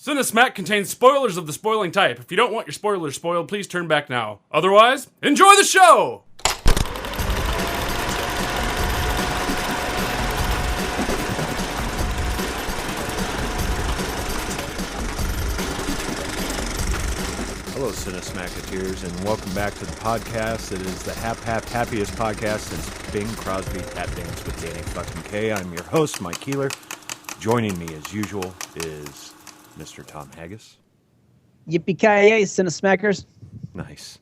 Cinesmack contains spoilers of the spoiling type. If you don't want your spoilers spoiled, please turn back now. Otherwise, enjoy the show! Hello, Cinesmacketeers, and welcome back to the podcast. It is the happiest podcast since Bing Crosby Tap Dance with Danny fucking K. I'm your host, Mike Keeler. Joining me, as usual, is Mr. Tom Haggis. Yippee-ki-yay, Cinesmackers. Nice.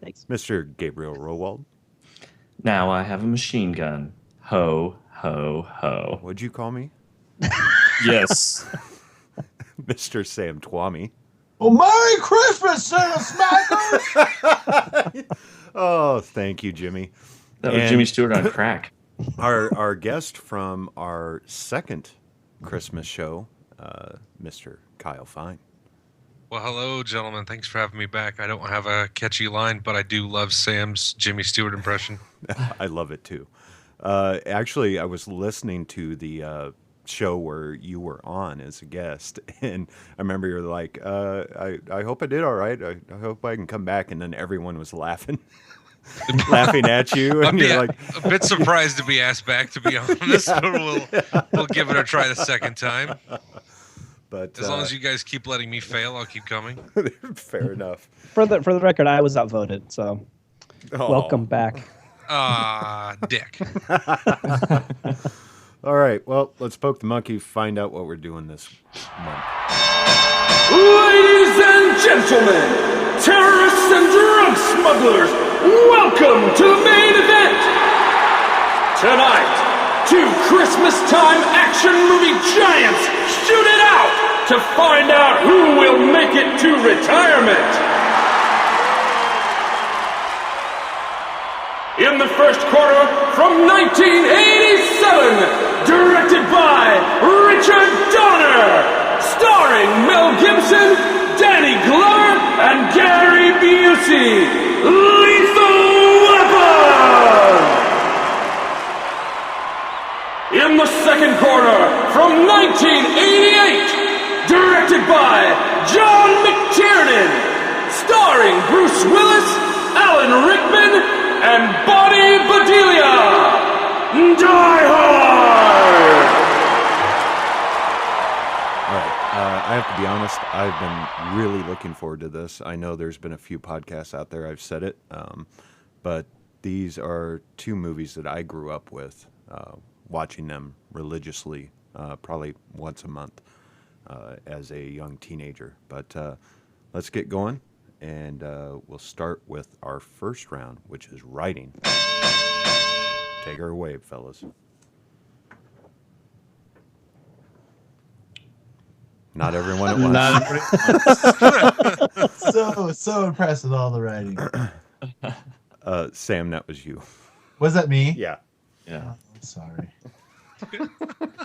Thanks. Mr. Gabriel Rowald. Now I have a machine gun. Ho, ho, ho. What'd you call me? Yes. Mr. Sam Twomey. Well, Merry Christmas, Cinesmackers! Oh, thank you, Jimmy. That was Jimmy Stewart on crack. Our guest from our second Christmas show, Mr. Kyle Fine. Well, hello, gentlemen. Thanks for having me back. I don't have a catchy line, but I do love Sam's Jimmy Stewart impression. I love it, too. Actually, I was listening to the show where you were on as a guest, and I remember you were like, I hope I did all right. I hope I can come back, and then everyone was laughing. Laughing at you, and you're like a bit surprised to be asked back, to be honest. But we'll give it a try the second time. But as long as you guys keep letting me fail, I'll keep coming. Fair enough. For the record, I was outvoted, so welcome back. Dick. All right, well, let's poke the monkey, find out what we're doing this month. Ladies and gentlemen, terrorists and drug smugglers, welcome to the main event! Tonight, two Christmas-time action movie giants shoot it out to find out who will make it to retirement! In the first quarter, from 1987, directed by Richard Donner, starring Mel Gibson, Danny Glover, and Gary Busey, Lethal Weapon! In the second quarter, from 1988, directed by John McTiernan, starring Bruce Willis, Alan Rickman, and Bonnie Bedelia, Die Hard! All right, I have to be honest, I've been really looking forward to this. I know there's been a few podcasts out there, I've said it, but these are two movies that I grew up with, watching them religiously, probably once a month as a young teenager. But let's get going, and we'll start with our first round, which is writing. Take her away, fellas. Not everyone at once. so impressed with all the writing. Sam, that was you. Was that me? Yeah. Oh, sorry.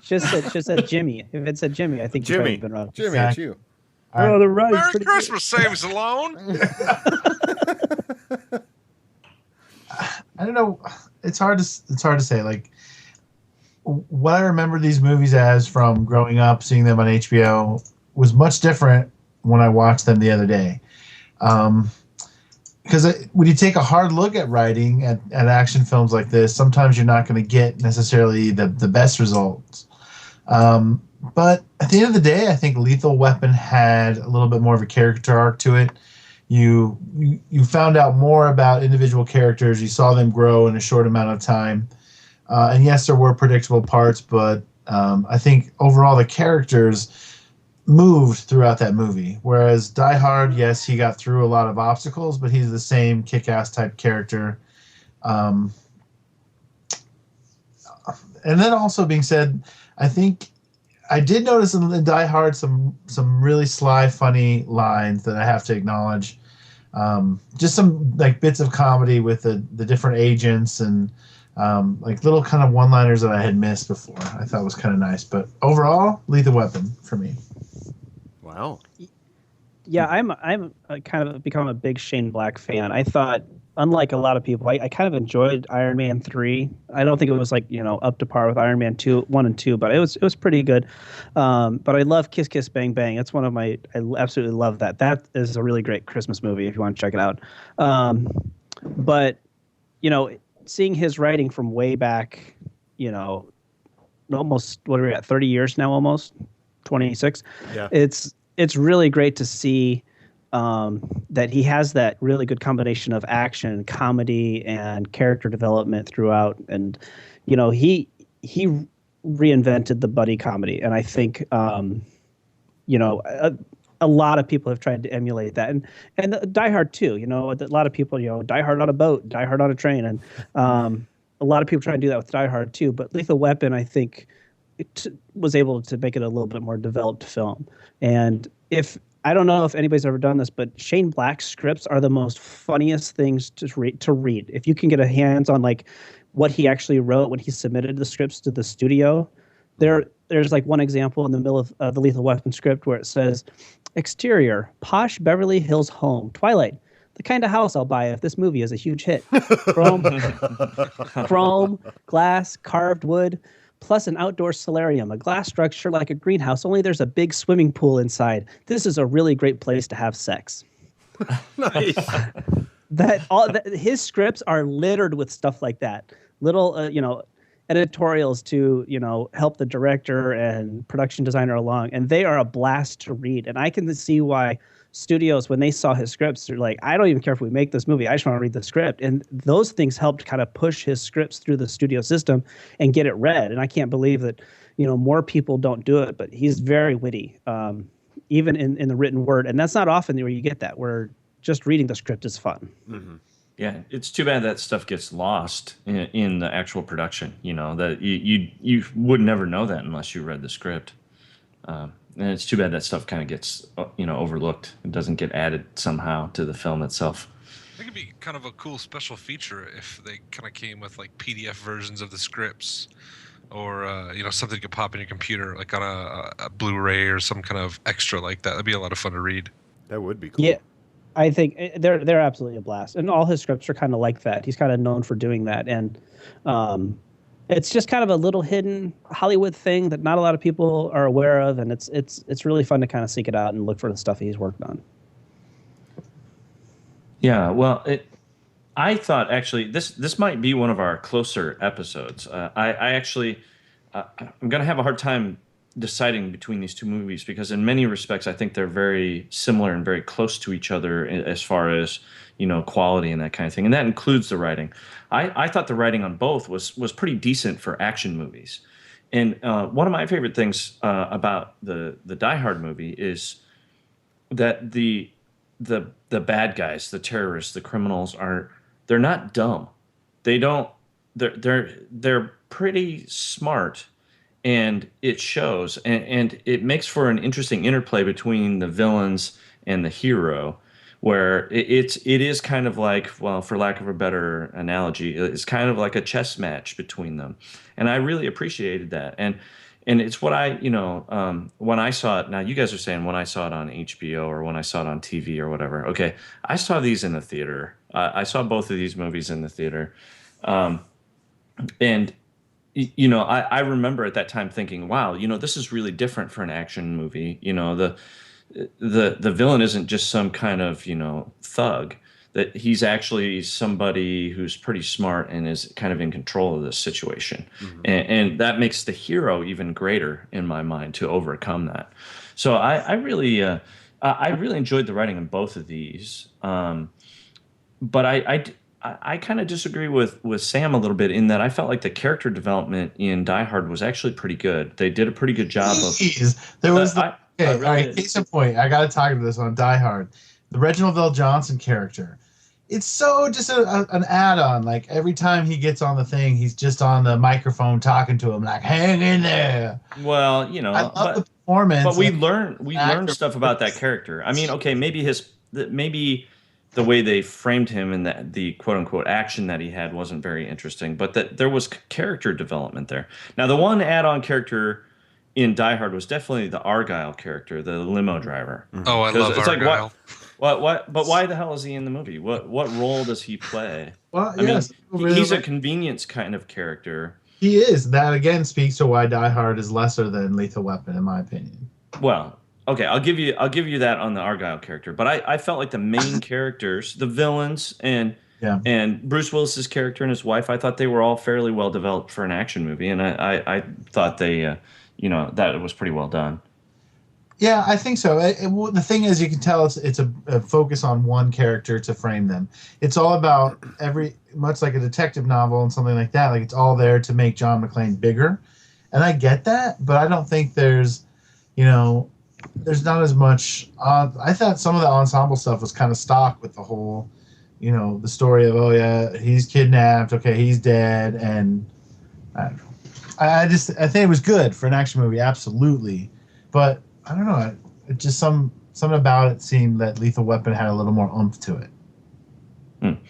Just said Jimmy. If it said Jimmy, I think Jimmy. you've been wrong. Jimmy, it's you. All right. Oh, the right. Merry Christmas, Sam's alone. I don't know. It's hard to say. Like, what I remember these movies as from growing up, seeing them on HBO, was much different when I watched them the other day. Because when you take a hard look at writing at action films like this, sometimes you're not going to get necessarily the best results. But at the end of the day, I think Lethal Weapon had a little bit more of a character arc to it. You found out more about individual characters. You saw them grow in a short amount of time. And yes, there were predictable parts, but I think overall the characters moved throughout that movie. Whereas Die Hard, yes, he got through a lot of obstacles, but he's the same kick-ass type character. And then also being said, I think I did notice in Die Hard some really sly, funny lines that I have to acknowledge. Just some like bits of comedy with the different agents and like little kind of one-liners that I had missed before. I thought was kind of nice. But overall, Lethal Weapon for me. Wow. Yeah, I'm kind of become a big Shane Black fan. I thought unlike a lot of people, I kind of enjoyed Iron Man 3. I don't think it was like, up to par with Iron Man 1 and 2, but it was pretty good. But I love Kiss Kiss Bang Bang. It's one of I absolutely love that. That is a really great Christmas movie if you want to check it out. But, seeing his writing from way back, almost, what are we at, 30 years now, almost 26. Yeah. It's really great to see that he has that really good combination of action, comedy, and character development throughout. And he reinvented the buddy comedy, and I think a lot of people have tried to emulate that, and Die Hard too. A lot of people, Die Hard on a boat, Die Hard on a train, and a lot of people try to do that with Die Hard too. But Lethal Weapon, I think, was able to make it a little bit more developed film. And I don't know if anybody's ever done this, but Shane Black's scripts are the most funniest things to read. If you can get a hands on like what he actually wrote when he submitted the scripts to the studio, there's like one example in the middle of the Lethal Weapon script where it says, "Exterior, posh Beverly Hills home, Twilight, the kind of house I'll buy if this movie is a huge hit. Chrome, glass, carved wood, plus an outdoor solarium, a glass structure like a greenhouse, only there's a big swimming pool inside. This is a really great place to have sex." Nice. His scripts are littered with stuff like that. Little, editorials to, help the director and production designer along. And they are a blast to read. And I can see why studios, when they saw his scripts, they're like, I don't even care if we make this movie. I just want to read the script. And those things helped kind of push his scripts through the studio system and get it read. And I can't believe that, more people don't do it, but he's very witty, even in the written word. And that's not often where you get that, where just reading the script is fun. Mm-hmm. Yeah, it's too bad that stuff gets lost in the actual production. That you would never know that unless you read the script. And it's too bad that stuff kind of gets overlooked. It doesn't get added somehow to the film itself. I think it'd be kind of a cool special feature if they kind of came with like PDF versions of the scripts, or something you could pop in your computer, like on a Blu-ray or some kind of extra like that. That'd be a lot of fun to read. That would be cool. Yeah. I think they're absolutely a blast, and all his scripts are kind of like that. He's kind of known for doing that, and it's just kind of a little hidden Hollywood thing that not a lot of people are aware of, and it's really fun to kind of seek it out and look for the stuff he's worked on. Yeah, well, I thought actually this might be one of our closer episodes. I'm going to have a hard time deciding between these two movies because in many respects I think they're very similar and very close to each other as far as quality and that kind of thing, and that includes the writing. I thought the writing on both was pretty decent for action movies, and one of my favorite things about the Die Hard movie is that the bad guys, the terrorists, the criminals they're not dumb. They're pretty smart. And it shows, and it makes for an interesting interplay between the villains and the hero, where it is kind of like, well, for lack of a better analogy, it's kind of like a chess match between them, and I really appreciated that. And it's what when I saw it. Now you guys are saying when I saw it on HBO or when I saw it on TV or whatever. Okay, I saw these in the theater. I saw both of these movies in the theater, and. I remember at that time thinking, wow, this is really different for an action movie. The villain isn't just some kind of, thug, that he's actually somebody who's pretty smart and is kind of in control of this situation. Mm-hmm. And that makes the hero even greater in my mind to overcome that. So I really enjoyed the writing in both of these. But I kind of disagree with Sam a little bit in that I felt like the character development in Die Hard was actually pretty good. They did a pretty good job of. There was all right. Case in point, I got to talk about this on Die Hard. The Reginald Vell Johnson character. It's so just an add-on. Like every time he gets on the thing, he's just on the microphone talking to him, like "Hang in there." Well, I love the performance. But we learn stuff about that character. I mean, okay, maybe the way they framed him and the quote-unquote action that he had wasn't very interesting, but that there was character development there. Now, the one add-on character in Die Hard was definitely the Argyle character, the limo driver. Oh, I love It's like Argyle. what? But why the hell is he in the movie? What role does he play? Well, I mean, yes, really he's a like- convenience kind of character. he is. That again speaks to why Die Hard is lesser than Lethal Weapon, in my opinion. Well, okay, I'll give you that on the Argyle character, but I felt like the main characters, the villains, Yeah. and Bruce Willis's character and his wife, I thought they were all fairly well developed for an action movie, and I thought they, that it was pretty well done. Yeah, I think so. Well, the thing is, you can tell it's a focus on one character to frame them. It's all about much like a detective novel and something like that. Like it's all there to make John McClane bigger, and I get that, but I don't think there's not as much. I thought some of the ensemble stuff was kind of stock with the whole, the story of, oh yeah, he's kidnapped, okay, he's dead, and I don't know. I think it was good for an action movie, absolutely, but I don't know. It just something about it seemed that Lethal Weapon had a little more oomph to it.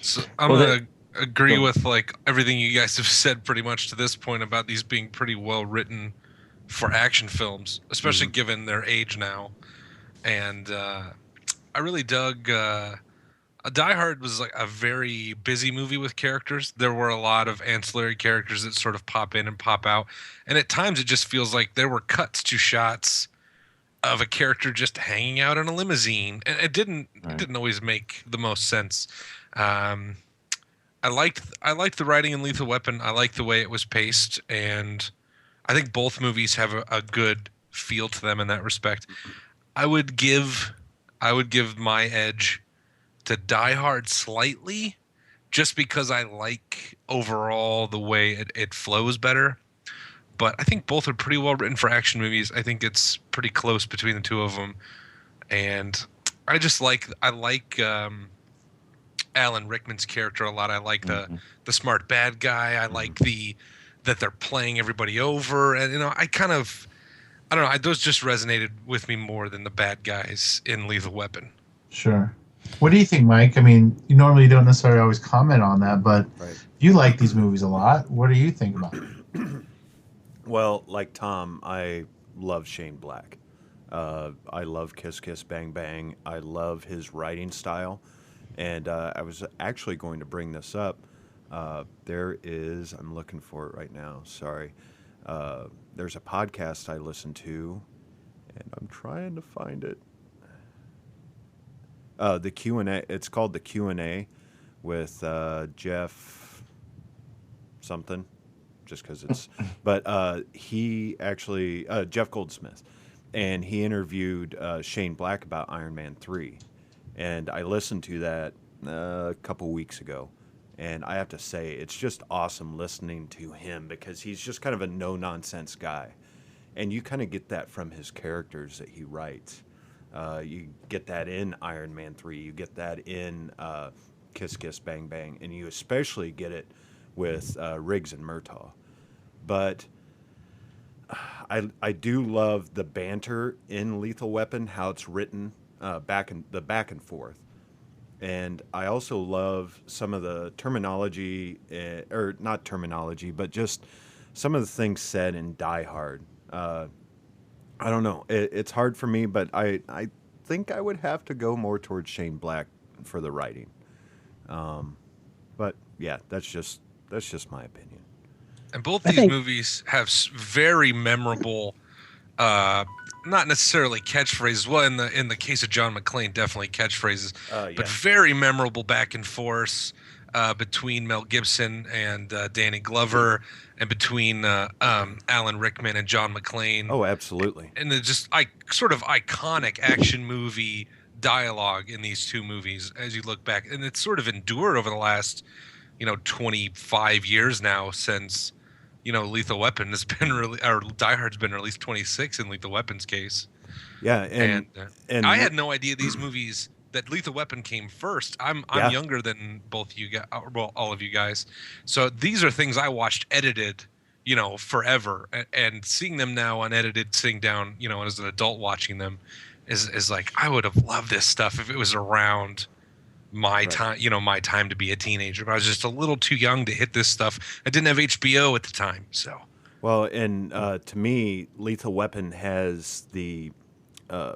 So I'm gonna agree with like everything you guys have said pretty much to this point about these being pretty well written for action films, especially given their age now. And I really dug. Die Hard was like a very busy movie with characters. There were a lot of ancillary characters that sort of pop in and pop out, and at times it just feels like there were cuts to shots of a character just hanging out in a limousine, and it didn't always make the most sense. I liked the writing in Lethal Weapon. I liked the way it was paced, and I think both movies have a good feel to them in that respect. I would give my edge to Die Hard slightly, just because I like overall the way it flows better. But I think both are pretty well written for action movies. I think it's pretty close between the two of them, and I like Alan Rickman's character a lot. I like the smart bad guy. I like that they're playing everybody over, and I don't know. Those just resonated with me more than the bad guys in Lethal Weapon. Sure. What do you think, Mike? I mean, you normally don't necessarily always comment on that, but you like these movies a lot. What do you think about it? Well, like Tom, I love Shane Black. I love Kiss Kiss Bang Bang. I love his writing style. And I was actually going to bring this up. I'm looking for it right now, sorry. There's a podcast I listen to, and I'm trying to find it. The Q&A, it's called the Q&A with Jeff something. Just because it's, but he actually, Jeff Goldsmith, and he interviewed Shane Black about Iron Man 3. And I listened to that a couple weeks ago. And I have to say, it's just awesome listening to him because he's just kind of a no-nonsense guy. And you kind of get that from his characters that he writes. You get that in Iron Man 3. You get that in Kiss Kiss Bang Bang. And you especially get it with Riggs and Murtaugh. But I do love the banter in Lethal Weapon, how it's written, back and forth. And I also love some of the terminology, or not terminology, but just some of the things said in Die Hard. I don't know. It's hard for me, but I think I would have to go more towards Shane Black for the writing. But yeah, that's just my opinion. And both these movies have very memorable, not necessarily catchphrases. Well, in the case of John McClane, definitely catchphrases, but very memorable back and forth between Mel Gibson and Danny Glover, and between Alan Rickman and John McClane. Oh, absolutely. And the just sort of iconic action movie dialogue in these two movies as you look back, and it's sort of endured over the last 25 years now since Lethal Weapon has been or Die Hard's been released 26 in Lethal Weapon's case. Yeah, and I had no idea these movies that Lethal Weapon came first. I'm younger than both you guys, well, all of you guys. So these are things I watched edited, forever, and seeing them now unedited, sitting down, as an adult watching them, is like I would have loved this stuff if it was around my time, my time to be a teenager. But I was just a little too young to hit this stuff. I didn't have HBO at the time, so Well, and to me, Lethal Weapon has the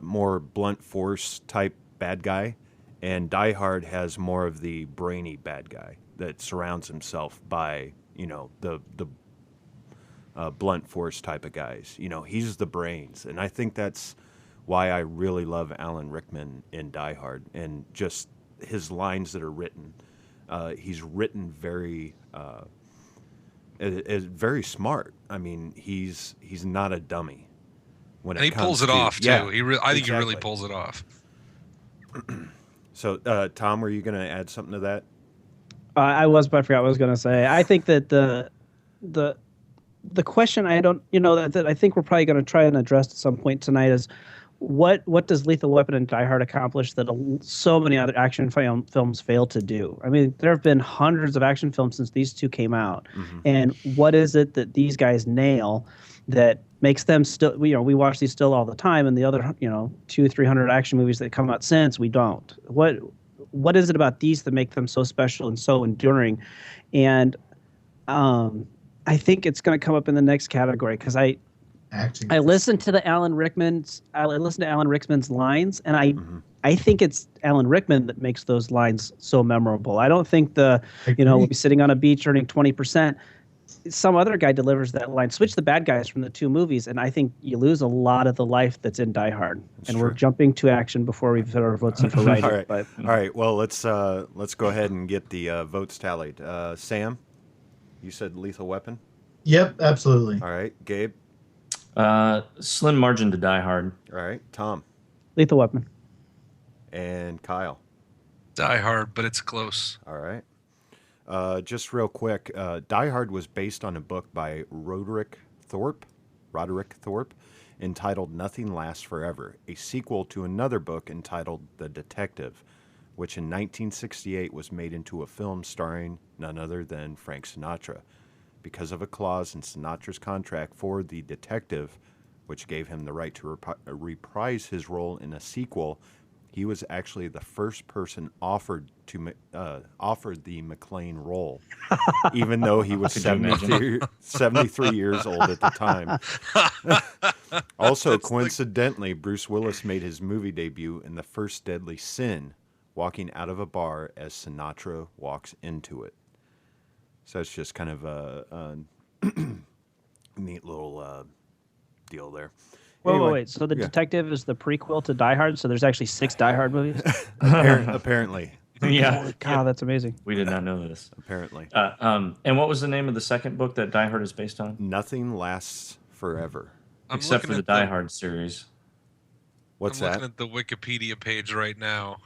more blunt force type bad guy, and Die Hard has more of the brainy bad guy that surrounds himself by the blunt force type of guys. He's the brains, and I think that's why I really love Alan Rickman in Die Hard, and just his lines that are written. He's written very is very smart. I mean, he's not a dummy. When And it he comes pulls it to, off too. Yeah, I think he really exactly. pulls it off. So, Tom, were you going to add something to that? I was, but I forgot what I was going to say. I think that the question I don't, that I think we're probably going to try and address at some point tonight is what does Lethal Weapon and Die Hard accomplish that so many other action films fail to do? I mean, there have been hundreds of action films since these two came out, and what is it that these guys nail that makes them still? We watch these still all the time, and the other 200-300 action movies that come out since we don't. What is it about these that make them so special and so enduring? And I think it's going to come up in the next category because I listened to Alan Rickman's lines, and I think it's Alan Rickman that makes those lines so memorable. I don't think we'll be sitting on a beach earning 20%. Some other guy delivers that line. Switch the bad guys from the two movies, and I think you lose a lot of the life that's in Die Hard. We're jumping to action before we've put our votes in for writing. All right. But, All right. Well, let's go ahead and get the votes tallied. Sam, you said Lethal Weapon. Yep, absolutely. All right. Gabe. Slim margin to Die Hard. All right. Tom. Lethal Weapon. And Kyle. Die Hard, but it's close. All right. Just real quick, Die Hard was based on a book by Roderick Thorpe, entitled Nothing Lasts Forever, a sequel to another book entitled The Detective, which in 1968 was made into a film starring none other than Frank Sinatra. Because of a clause in Sinatra's contract for The Detective, which gave him the right to reprise his role in a sequel, he was actually the first person offered the McClane role, even though he was 73 years old at the time. Also, coincidentally, Bruce Willis made his movie debut in The First Deadly Sin, walking out of a bar as Sinatra walks into it. So it's just kind of a neat little deal there. Anyway, wait. So The Detective is the prequel to Die Hard. So there's actually 6 Die Hard movies. Apparently. Yeah. God, that's amazing. We did not know this. Apparently. And what was the name of the second book that Die Hard is based on? Nothing Lasts Forever. Except for the Die Hard series. What's I'm that? looking at the Wikipedia page right now.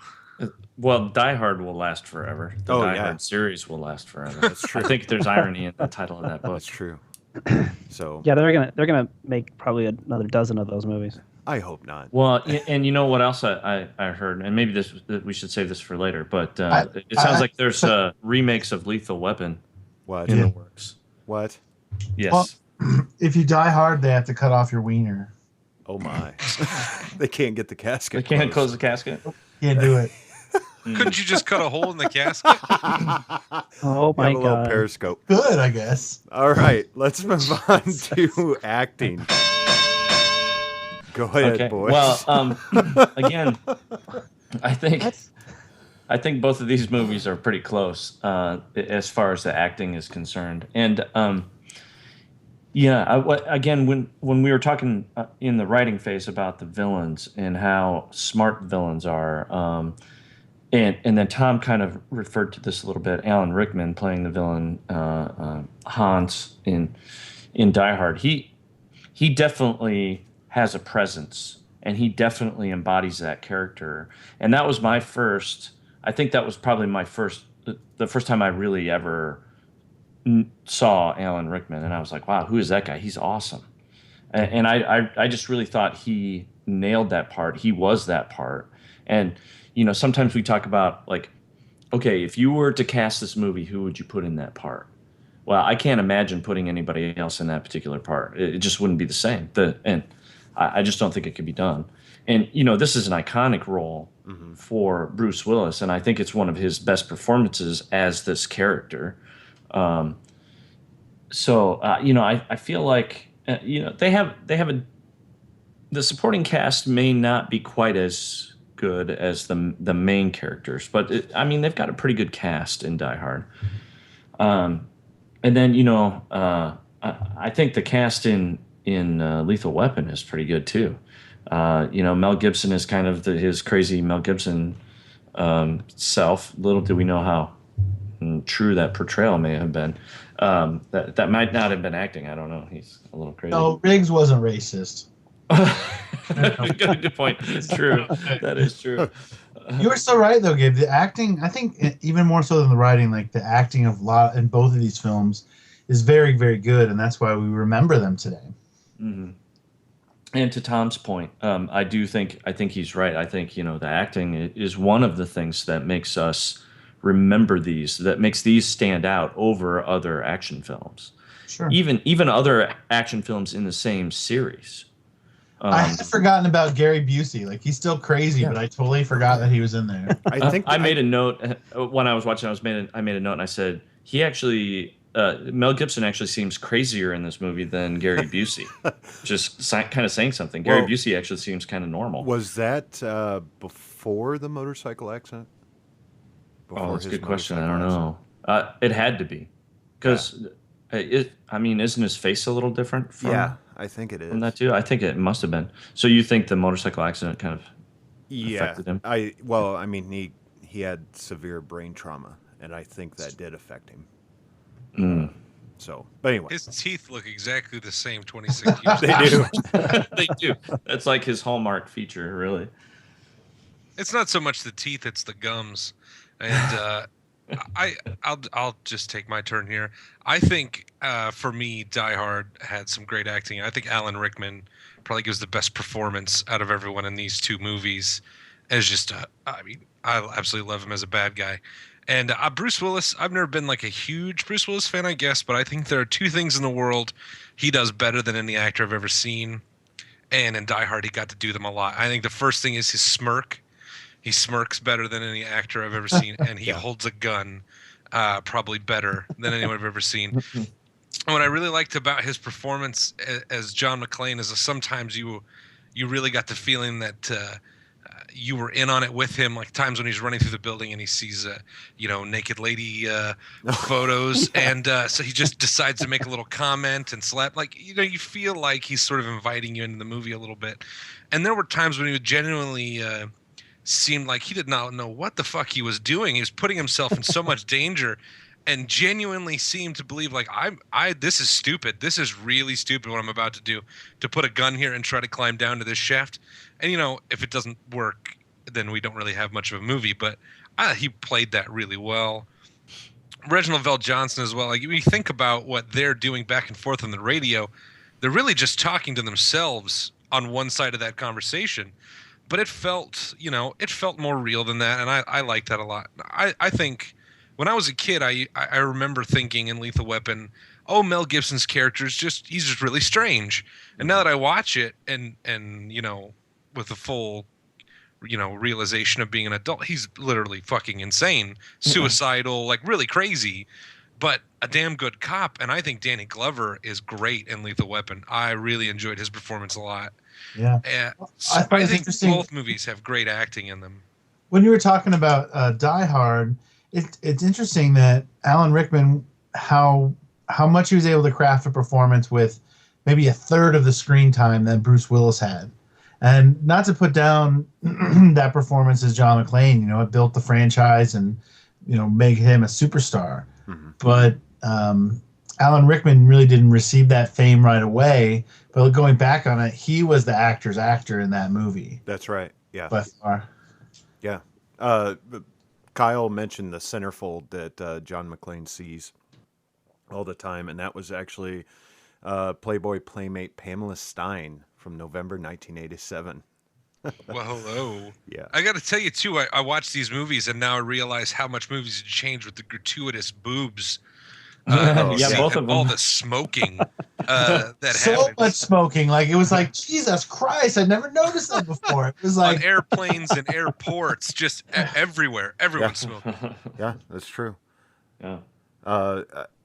Well, Die Hard will last forever. The Die Hard series will last forever. That's true. I think there's irony in the title of that book. That's true. So Yeah, they're gonna make probably another dozen of those movies. I hope not. Well, and you know what else I heard, and maybe we should save this for later, but it sounds like there's remakes of Lethal Weapon in the works. What? Yes. Well, if you Die Hard, they have to cut off your wiener. Oh my! They can't get the casket. They can't close the casket. Can't do it. Couldn't you just cut a hole in the casket? Oh my Have a little God! periscope. Good, I guess. All right, let's move on to acting. Go ahead, Okay. boys. Well, again, I think both of these movies are pretty close as far as the acting is concerned, and again, when we were talking in the writing phase about the villains and how smart villains are, and then Tom kind of referred to this a little bit. Alan Rickman playing the villain Hans in Die Hard. He definitely has a presence, and he definitely embodies that character. And that was my first. I think that was probably the first time I really ever saw Alan Rickman, and I was like, wow, who is that guy? He's awesome. And I just really thought he nailed that part. He was that part. And sometimes we talk about, like, okay, if you were to cast this movie, who would you put in that part? Well, I can't imagine putting anybody else in that particular part. It just wouldn't be the same. And I just don't think it could be done. And, this is an iconic role for Bruce Willis, and I think it's one of his best performances as this character. So I feel like they have the supporting cast may not be quite as good as the main characters, but they've got a pretty good cast in Die Hard. And then I think the cast in Lethal Weapon is pretty good too. Mel Gibson is kind of his crazy Mel Gibson self. Little do we know how true that portrayal may have been. That might not have been acting. I don't know. He's a little crazy. No, Riggs wasn't racist. Good point. It's true. That is true. You were so right, though, Gabe. The acting, I think, even more so than the writing, like the acting of lot in both of these films is very, very good, and that's why we remember them today. Mm-hmm. And to Tom's point, I think he's right. I think the acting is one of the things that makes us remember these, that makes these stand out over other action films. Sure. Even other action films in the same series. I had forgotten about Gary Busey. Like, he's still crazy, but I totally forgot that he was in there. I made a note when I was watching. I made a note and I said he actually Mel Gibson actually seems crazier in this movie than Gary Busey. Just kind of saying something. Gary Busey actually seems kind of normal. Was that before the motorcycle accident? That's a good question. I don't know. It had to be, because isn't his face a little different? Yeah, I think it is. From that too, I think it must have been. So you think the motorcycle accident kind of affected him? He had severe brain trauma, and I think that did affect him. So, but anyway, his teeth look exactly the same 26 years. They do. They do. That's like his hallmark feature, really. It's not so much the teeth; it's the gums. And I'll just take my turn here. I think for me, Die Hard had some great acting. I think Alan Rickman probably gives the best performance out of everyone in these two movies. As just, I absolutely love him as a bad guy. And Bruce Willis, I've never been like a huge Bruce Willis fan, I guess, but I think there are two things in the world he does better than any actor I've ever seen. And in Die Hard, he got to do them a lot. I think the first thing is his smirk. He smirks better than any actor I've ever seen, and he holds a gun probably better than anyone I've ever seen. And what I really liked about his performance as John McClane is that sometimes you really got the feeling that you were in on it with him, like times when he's running through the building and he sees naked lady photos, and so he just decides to make a little comment and slap, like, you feel like he's sort of inviting you into the movie a little bit. And there were times when he would genuinely seemed like he did not know what the fuck he was doing. He was putting himself in so much danger, and genuinely seemed to believe, like, this is stupid. This is really stupid what I'm about to do, to put a gun here and try to climb down to this shaft. And if it doesn't work, then we don't really have much of a movie. But he played that really well. Reginald Vell Johnson as well. Like, when you think about what they're doing back and forth on the radio, they're really just talking to themselves on one side of that conversation. But it felt more real than that, and I like that a lot. I think when I was a kid, I remember thinking in Lethal Weapon, oh, Mel Gibson's character he's just really strange. And now that I watch it and with the full realization of being an adult, he's literally fucking insane, suicidal, like really crazy, but a damn good cop. And I think Danny Glover is great in Lethal Weapon. I really enjoyed his performance a lot. Yeah. I think both movies have great acting in them. When you were talking about Die Hard, it's interesting that Alan Rickman, how much he was able to craft a performance with maybe a third of the screen time that Bruce Willis had. And not to put down that performance as John McClane, it built the franchise and, made him a superstar. Mm-hmm. But Alan Rickman really didn't receive that fame right away. But going back on it, he was the actor's actor in that movie. That's right. Yeah. By far. Yeah. Kyle mentioned the centerfold that John McClane sees all the time, and that was actually Playboy Playmate Pamela Stein from November 1987. Well, hello. Yeah. I got to tell you, too, I watched these movies, and now I realize how much movies have changed with the gratuitous boobs. Both of them. All the smoking that so happened. Much smoking. Like, it was like, Jesus Christ, I never noticed that before. It was like on airplanes and airports, just everywhere. Everyone's smoking. Yeah, that's true. Yeah.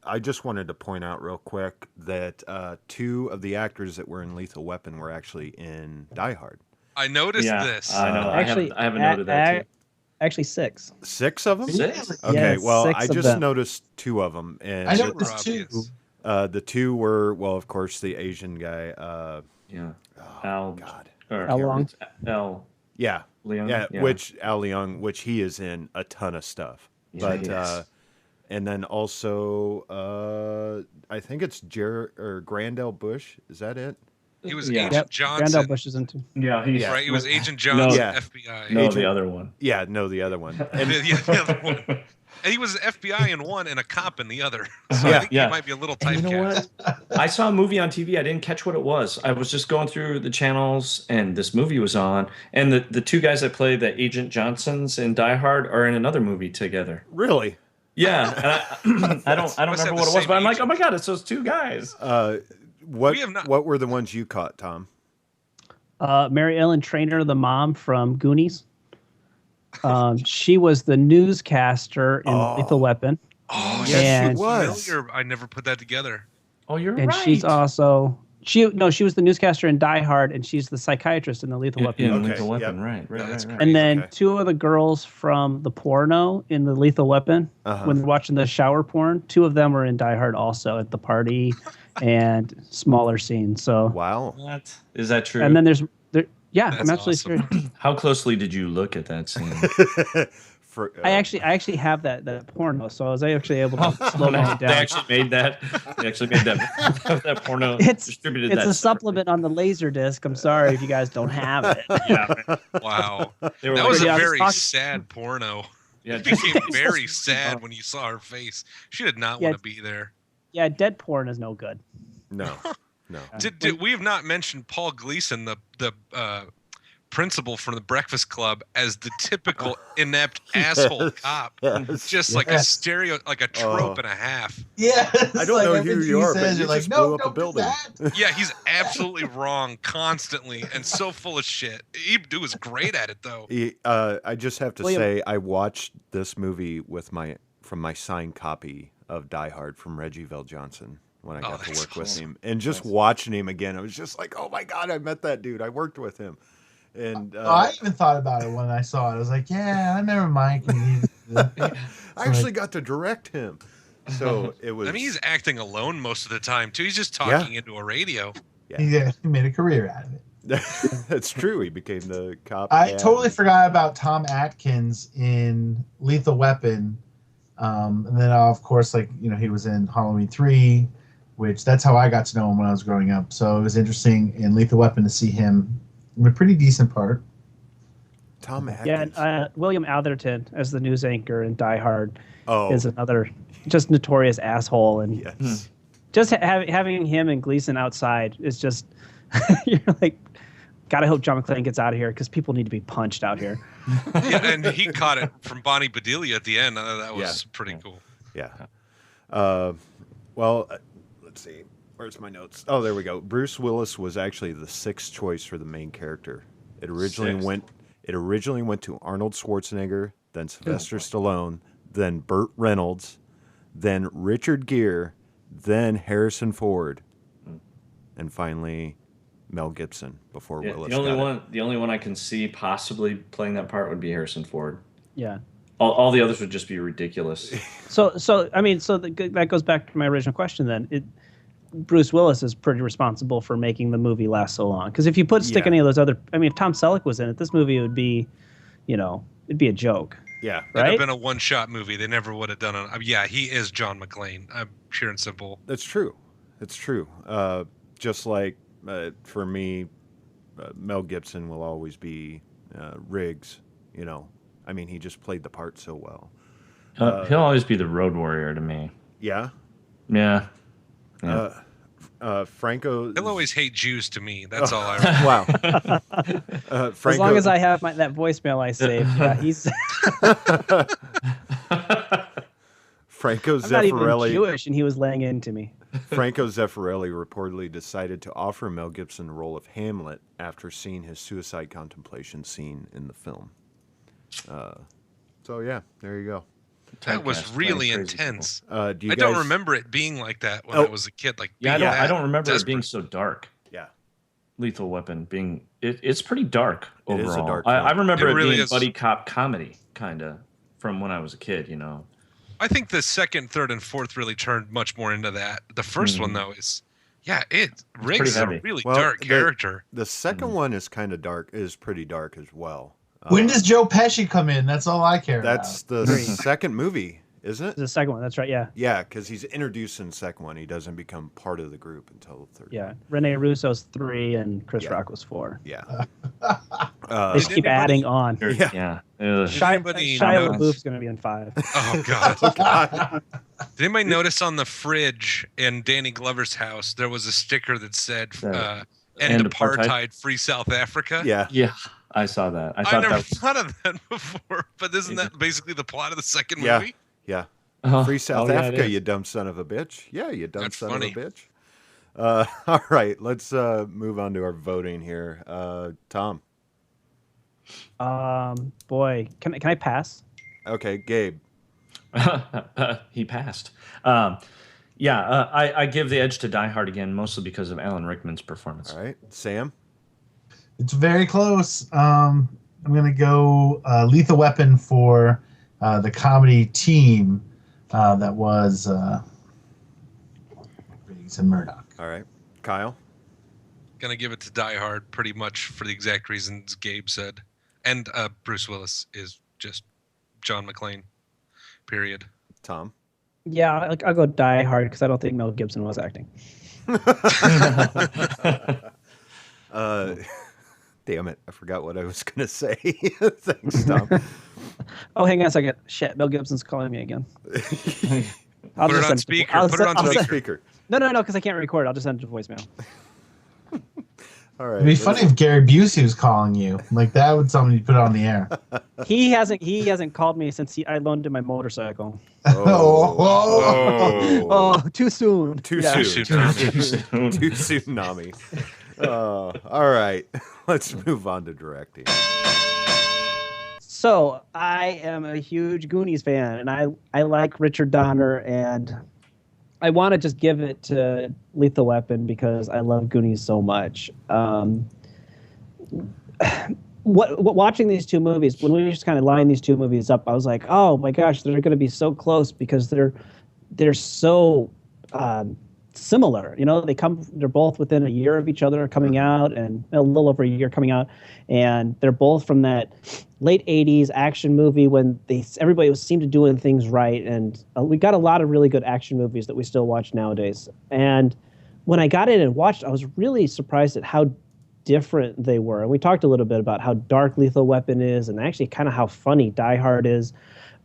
I just wanted to point out real quick that 2 of the actors that were in Lethal Weapon were actually in Die Hard. I noticed Yeah, this. I know. Actually, I haven't noted that too. Actually, 6. 6 of them? Six? Okay, Yes, well, 6 I of just them. noticed 2 of them, and I Super noticed too. obvious. the 2 were, well, of course, the Asian guy. Yeah. Oh, Al. God. Or, How long? Al Yeah, Leon. yeah, which Al Leong, which he is in a ton of stuff. Yeah, But he is. and then also, I think it's Grandel Bush. Is that it? He was Yeah. Agent Yep. Johnson. Grandel Bush is into. Yeah, he's Right, he was Agent No, Johnson, yeah. FBI. No, Agent- the other one. Yeah, no, the other one. And The other one. And he was FBI in one and a cop in the other. So Yeah. I think he might be a little And you know typecast. what? I saw a movie on TV. I didn't catch what it was. I was just going through the channels, and this movie was on. And the 2 guys that play the Agent Johnsons in Die Hard are in another movie together. really, Yeah, and I don't Must have remember the what it was, same but I'm like, agent. oh my god, it's those 2 guys. what We have not- what were the ones you caught, Tom? Mary Ellen Trainor, the mom from Goonies. She was the newscaster in Lethal Weapon, Oh, Yes, And- she was. familiar. I never put that together. Oh, you're and right. she's also she was the newscaster in Die Hard, and she's the psychiatrist in the Lethal Weapon. in Okay, Lethal Weapon, yep. right, That's right. great. And then Okay. 2 of the girls from the porno in the Lethal Weapon, Uh-huh. when they're watching the shower porn, 2 of them were in Die Hard also at the party and smaller scenes. So, Wow. What is that true? and then yeah, That's I'm absolutely awesome. serious. How closely did you look at that scene? For, I actually have that porno, so I was actually able to slow they it down. actually made that. They actually made that that porno. It's distributed it's that a supplement on the laser disc. I'm sorry if you guys don't have it. Yeah, Wow. they were That like, was a Yeah, very talk- sad porno. yeah, It became very sad when you saw her face. She did not Yeah. want to be there. Yeah, dead porn is no good. no. Did we have not mentioned Paul Gleason, the principal from the Breakfast Club, as the typical inept asshole cop? Yes. Just like a stereo, like a trope and a half. Yeah. I don't know who you are, but you you're like, just no, blew up a don't do building. that. Yeah, he's absolutely wrong constantly and so full of shit. He was great at it though. I just have to William- say, I watched this movie from my signed copy of Die Hard from Reggie Johnson when I got to that's work with awesome. him, and just watching him again, I was just like, oh my god, I met that dude. I worked with him, and I even thought about it when I saw it. I was like, yeah, I remember Mike. And I actually got to direct him. So it was. I mean, he's acting alone most of the time too. He's just talking into a radio. he made a career out of it. That's true. He became the cop. I and- totally forgot about Tom Atkins in Lethal Weapon. And then, of course, he was in Halloween 3, which that's how I got to know him when I was growing up. So it was interesting in Lethal Weapon to see him in a pretty decent part. Tom Atkins. Yeah, and William Atherton as the news anchor in Die Hard oh, is another just notorious asshole, and yes. just having him and Gleason outside is just you're like, gotta hope John McClane gets out of here because people need to be punched out here. Yeah, and he caught it from Bonnie Bedelia at the end. That was pretty cool. Yeah. Well, let's see. Where's my notes? Oh, there we go. Bruce Willis was actually the 6th choice for the main character. It originally went to Arnold Schwarzenegger, then Sylvester Stallone, then Burt Reynolds, then Richard Gere, then Harrison Ford, and finally Mel Gibson before Yeah, Willis. the only got it. one, the only one I can see possibly playing that part would be Harrison Ford. Yeah. All the others would just be ridiculous. So that goes back to my original question. Then Bruce Willis is pretty responsible for making the movie last so long. Because if you stick Yeah. any of those other, if Tom Selleck was in it, this movie would be, it'd be a joke. Yeah. It'd have Right? been a one-shot movie. They never would have done it. Yeah, he is John McClane. Pure and simple. That's true. It's true. Just like for me, Mel Gibson will always be Riggs. He just played the part so well. He'll always be the road warrior to me. Yeah. Yeah. Franco. He'll always hate Jews to me. That's all I. Wow. Franco, As long as I have that voicemail I saved, yeah, he's. Franco I'm not even Zeffirelli. Jewish, and he was laying into me. Franco Zeffirelli reportedly decided to offer Mel Gibson the role of Hamlet after seeing his suicide contemplation scene in the film. So yeah, there you go. That was Typecast, really playing crazy people. intense. Do you I guys? don't remember it being like that when Oh. I was a kid. Like, Yeah, being I don't remember it being desperate. so dark. Yeah, Lethal Weapon being it's pretty dark It overall. is a dark I film. remember It it, really being is. buddy cop comedy kind of from when I was a kid. I think the second, third, and fourth really turned much more into that. The first one, though, is Riggs is a heavy. really Well, dark character. The second one is kind of dark. Is pretty dark as well. When does Joe Pesci come in? That's all I care That's about. the second movie, isn't it? The second one, that's right. Yeah, Yeah, because he's introduced in the second one. He doesn't become part of the group until the third. yeah. Rene Russo's 3 and Chris Rock was 4. Yeah. They just keep adding on. Yeah. Ugh. Shia anybody Shia notice- LaBeouf's going to be in 5. Oh God! God. Did anybody notice on the fridge in Danny Glover's house there was a sticker that said "End End apartheid, apartheid? Free South Africa"? Yeah. Yeah, I saw that. I I thought never that was thought of that before. But isn't that basically the plot of the second Yeah. movie? Yeah. Oh, Free South oh, yeah, it Africa, is. you dumb son of a bitch. Yeah, you dumb That's son funny. of a bitch. All right, let's move on to our voting here. Tom. Boy, can I pass? Okay, Gabe. He passed. I give the edge to Die Hard again, mostly because of Alan Rickman's performance. All right, Sam. It's very close. I'm gonna go Lethal Weapon for the comedy team that was Riggs and Murdoch. All right, Kyle. Gonna give it to Die Hard pretty much for the exact reasons Gabe said, and Bruce Willis is just John McClane. Period. Tom. Yeah, I'll go Die Hard because I don't think Mel Gibson was acting. Damn it, I forgot what I was gonna say. Thanks, Tom. Oh, hang on a second. Shit, Mel Gibson's calling me again. I'll Put it just on send speaker. I'll Put it on I'll speaker. Speaker. No, because I can't record. I'll just send it to voicemail. All right. It'd be funny if Gary Busey was calling you. Like that would something you put on the air. He hasn't called me since I loaned him my motorcycle. Oh. Oh, too soon. Too Yeah. soon. Too Too soon, Nami. All right. Let's move on to directing. So I am a huge Goonies fan, and I like Richard Donner, and I want to just give it to Lethal Weapon because I love Goonies so much. Watching these two movies, when we were just kind of lining these two movies up, I was like, oh my gosh, they're going to be so close because they're so similar. You know, they're both within a year of each other coming out, and a little over a year coming out, and they're both from that late 80s action movie when everybody seemed to doing things right, and we got a lot of really good action movies that we still watch nowadays. And when I got in and watched, I was really surprised at how different they were. And we talked a little bit about how dark Lethal Weapon is, and actually kind of how funny Die Hard is.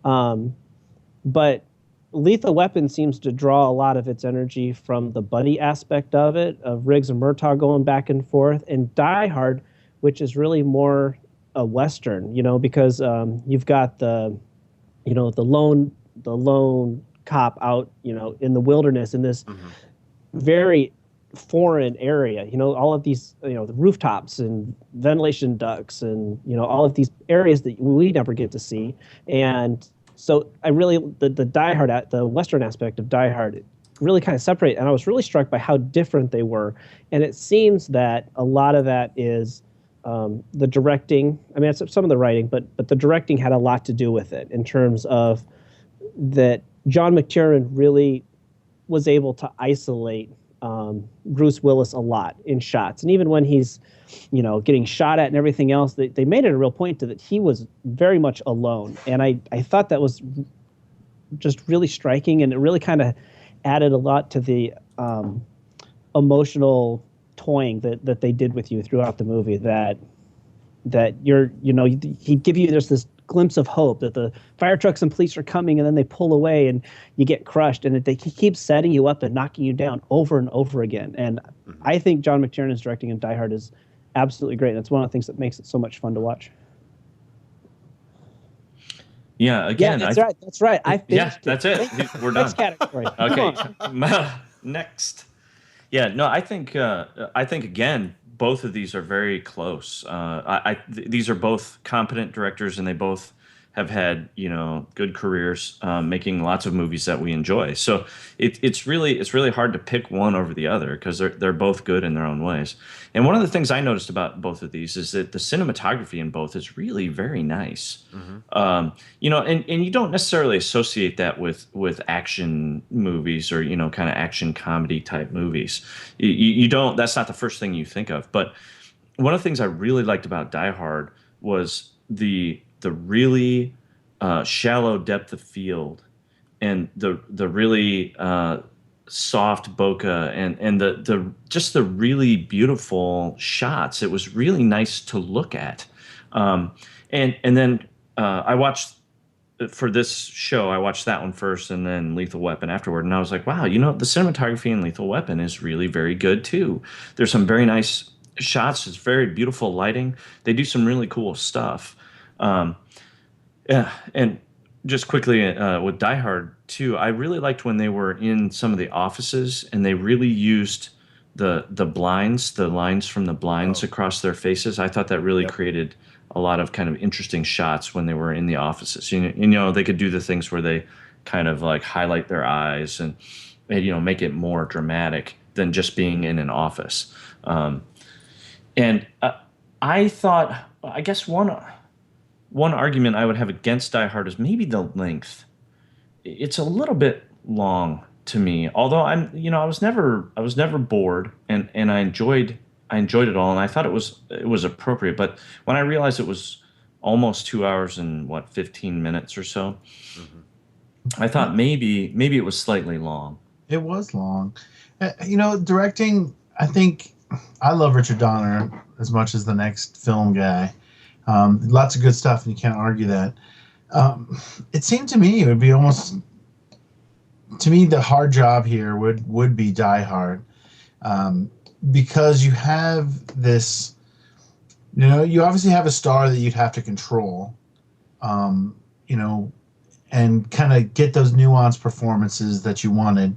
But Lethal Weapon seems to draw a lot of its energy from the buddy aspect of it, of Riggs and Murtaugh going back and forth, and Die Hard, which is really more a Western, because you've got the lone cop out, in the wilderness in this very foreign area, all of these, the rooftops and ventilation ducts and, all of these areas that we never get to see. And so the Die Hard, the Western aspect of Die Hard really kind of separate. And I was really struck by how different they were. And it seems that a lot of that is the directing. I mean, it's some of the writing, but the directing had a lot to do with it in terms of that John McTiernan really was able to isolate Bruce Willis a lot in shots. And even when he's, getting shot at and everything else, they made it a real point to that he was very much alone. And I thought that was just really striking, and it really kind of added a lot to the emotional toying that they did with you throughout the movie, that he'd give you this glimpse of hope that the fire trucks and police are coming, and then they pull away and you get crushed, and he keeps setting you up and knocking you down over and over again. And I think John McTiernan's directing in Die Hard is absolutely great, and it's one of the things that makes it so much fun to watch. Yeah, again, that's right. I finished that's it. We're done. Next category. Okay, next. Yeah, no, I think again, both of these are very close. These are both competent directors, and they both have had, good careers, making lots of movies that we enjoy. So it's really hard to pick one over the other because they're both good in their own ways. And one of the things I noticed about both of these is that the cinematography in both is really very nice. And you don't necessarily associate that with action movies or kind of action comedy type movies. You don't. That's not the first thing you think of. But one of the things I really liked about Die Hard was the really shallow depth of field and the really soft bokeh and the just the really beautiful shots. It was really nice to look at. And then I watched for this show. I watched that one first, and then Lethal Weapon afterward. And I was like, wow, the cinematography in Lethal Weapon is really very good too. There's some very nice shots. It's very beautiful lighting. They do some really cool stuff. Yeah, and just quickly with Die Hard too, I really liked when they were in some of the offices and they really used the blinds, the lines from the blinds across their faces. I thought that really created a lot of kind of interesting shots when they were in the offices. They could do the things where they kind of like highlight their eyes and make it more dramatic than just being in an office. And I thought, I guess one argument I would have against Die Hard is maybe the length. It's a little bit long to me. Although I was never bored, and I enjoyed it all, and I thought it was appropriate. But when I realized it was almost 2 hours and 15 minutes or so, I thought maybe it was slightly long. It was long. Directing, I think I love Richard Donner as much as the next film guy. Lots of good stuff, and you can't argue that. It seemed to me it would be almost, to me, the hard job here would be Die Hard, because you have this, you obviously have a star that you'd have to control, and kind of get those nuanced performances that you wanted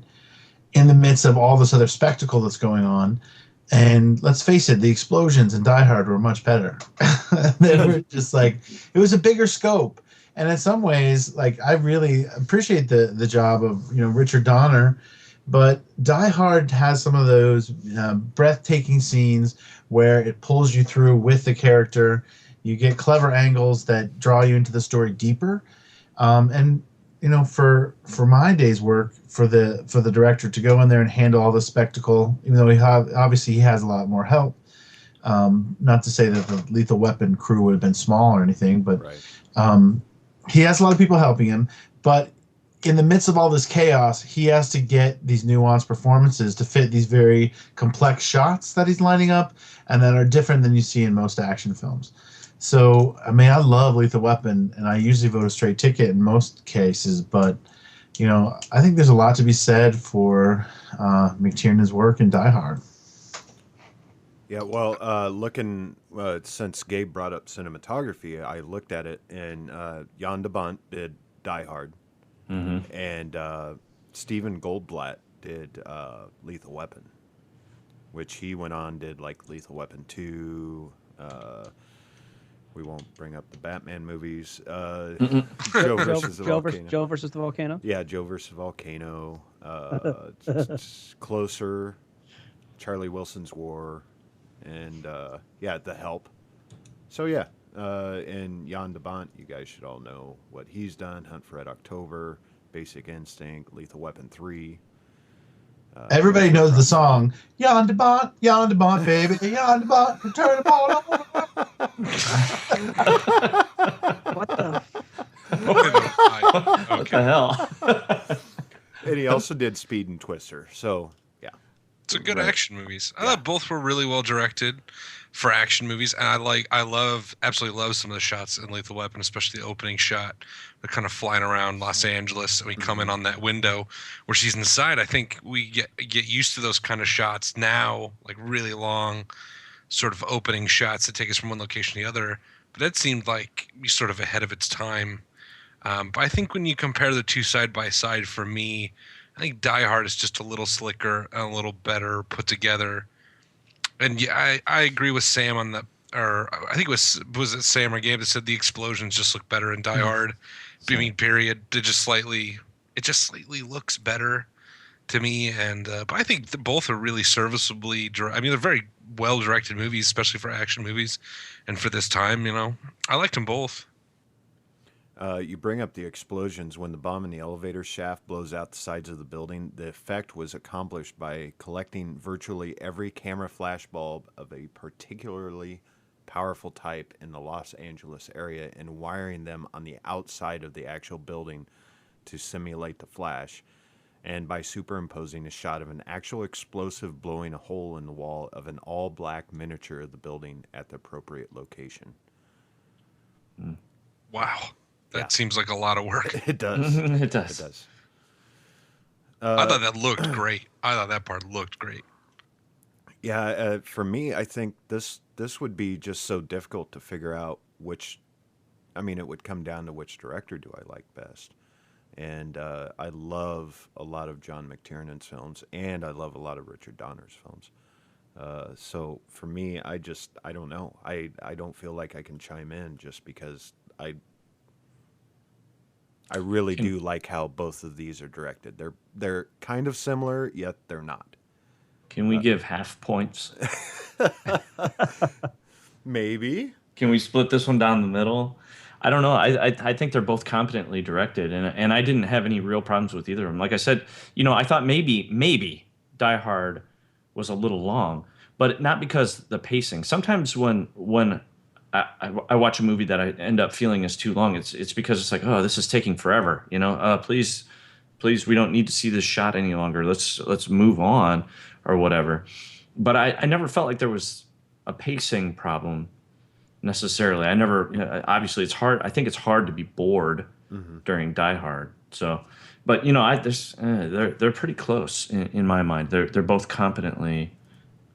in the midst of all this other spectacle that's going on. And let's face it, the explosions in Die Hard were much better. They were just like, it was a bigger scope. And in some ways, like, I really appreciate the job of, Richard Donner, but Die Hard has some of those breathtaking scenes where it pulls you through with the character. You get clever angles that draw you into the story deeper. And for my day's work, for the director to go in there and handle all the spectacle, even though he has a lot more help. Not to say that the Lethal Weapon crew would have been small or anything, but he has a lot of people helping him. But in the midst of all this chaos, he has to get these nuanced performances to fit these very complex shots that he's lining up and that are different than you see in most action films. So, I mean, I love Lethal Weapon, and I usually vote a straight ticket in most cases, but, I think there's a lot to be said for McTiernan's work in Die Hard. Yeah, well, since Gabe brought up cinematography, I looked at it, and Jan de Bont did Die Hard, and Steven Goldblatt did Lethal Weapon, which he went on, did like Lethal Weapon 2, we won't bring up the Batman movies. Joe versus the Volcano. Joe versus the Volcano? Yeah, Joe versus Volcano. Closer. Charlie Wilson's War. And, The Help. So, yeah. And Jan de Bont, you guys should all know what he's done. Hunt for Red October, Basic Instinct, Lethal Weapon 3. Everybody knows the song. Jan de Bont, baby. Jan de Bont, turn the ball over. What the? What the hell? And he also did Speed and Twister. So, yeah. It's a good action movies. I thought both were really well directed for action movies, and I absolutely love some of the shots in Lethal Weapon, especially the opening shot. They're kind of flying around Los Angeles, and we come in on that window where she's inside. I think we get used to those kind of shots now, like really long, sort of opening shots that take us from one location to the other. But that seemed like sort of ahead of its time. But I think when you compare the two side by side, for me, I think Die Hard is just a little slicker and a little better put together. And yeah, I agree with Sam on or I think was it Sam or Gabe that said the explosions just look better in Die Hard. I mean, period. It just slightly looks better to me, and but I think both are really serviceably. I mean, they're very well directed movies, especially for action movies, and for this time, I liked them both. You bring up the explosions. When the bomb in the elevator shaft blows out the sides of the building, the effect was accomplished by collecting virtually every camera flash bulb of a particularly powerful type in the Los Angeles area and wiring them on the outside of the actual building to simulate the flash, and by superimposing a shot of an actual explosive blowing a hole in the wall of an all-black miniature of the building at the appropriate location. Wow. That seems like a lot of work. It does. It does. It does. I thought that looked great. I thought that part looked great. Yeah, for me, I think this would be just so difficult to figure out which. I mean, it would come down to which director do I like best. And I love a lot of John McTiernan's films, and I love a lot of Richard Donner's films. So for me, I don't know. I don't feel like I can chime in just because I really do like how both of these are directed. They're kind of similar, yet they're not. Can we give half points? Maybe. Can we split this one down the middle? I don't know. I think they're both competently directed, and I didn't have any real problems with either of them. Like I said, I thought maybe Die Hard was a little long, but not because the pacing. Sometimes when I watch a movie that I end up feeling is too long, it's because it's like, oh, this is taking forever. Please, we don't need to see this shot any longer. Let's move on or whatever. But I never felt like there was a pacing problem necessarily. I never, obviously it's hard. I think it's hard to be bored during Die Hard. So, but they're pretty close in my mind. They're both competently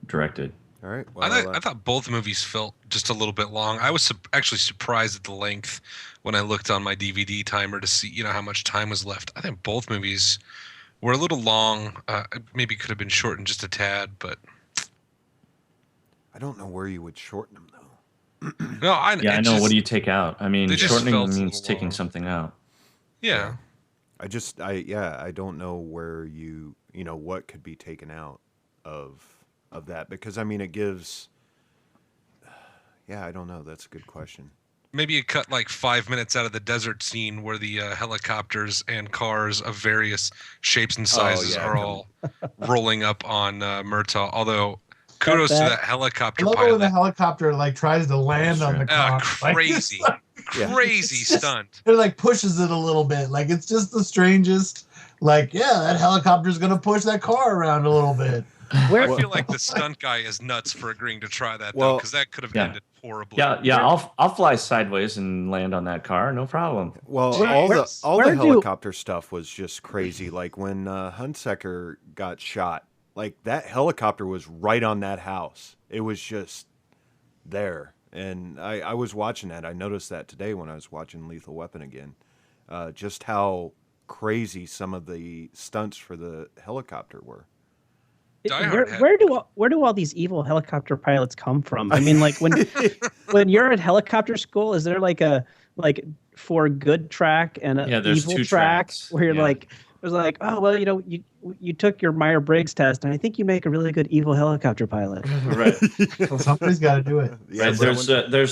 directed. All right. Well, I thought both movies felt just a little bit long. I was actually surprised at the length when I looked on my DVD timer to see, how much time was left. I think both movies were a little long. Maybe could have been shortened just a tad, but I don't know where you would shorten them though. no, I know. What do you take out? I mean, shortening felt a means little taking long. something out. Yeah. I don't know where what could be taken out of that, because I mean it gives. Yeah, I don't know. That's a good question. Maybe you cut like 5 minutes out of the desert scene where the helicopters and cars of various shapes and sizes are all rolling up on Murtaugh. Although, kudos to that helicopter I love pilot. when the helicopter tries to land on the car. Crazy, crazy stunt. It pushes it a little bit. It's just the strangest. That helicopter's gonna push that car around a little bit. I feel like the stunt guy is nuts for agreeing to try that, though, because that could have ended horribly. Yeah. I'll fly sideways and land on that car, no problem. Well, all the helicopter stuff was just crazy. Like when Hunsaker got shot, that helicopter was right on that house. It was just there, and I was watching that. I noticed that today when I was watching Lethal Weapon again, just how crazy some of the stunts for the helicopter were. Where do all these evil helicopter pilots come from? I mean, when you're at helicopter school, is there a for good track and a there's evil two track tracks. where you're oh well, you took your Myers-Briggs test, and I think you make a really good evil helicopter pilot. Right. So somebody's got to do it. Yeah, Right. There's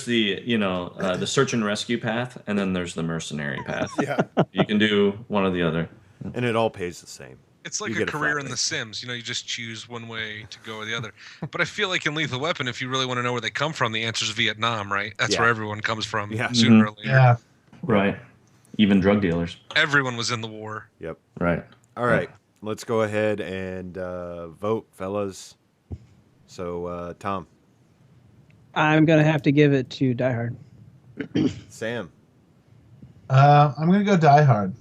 the the search and rescue path, and then there's the mercenary path. Yeah, You can do one or the other. and it all pays the same. It's like You a get a career flat in rate. The Sims. You just choose one way to go or the other. But I feel like in Lethal Weapon, if you really want to know where they come from, the answer is Vietnam, right? That's Yeah. where everyone comes from Yeah. sooner or later. Yeah. Right. Even drug dealers. Everyone was in the war. Yep. Right. All right, let's go ahead and vote, fellas. So, Tom, I'm gonna have to give it to Die Hard. Sam, I'm gonna go Die Hard.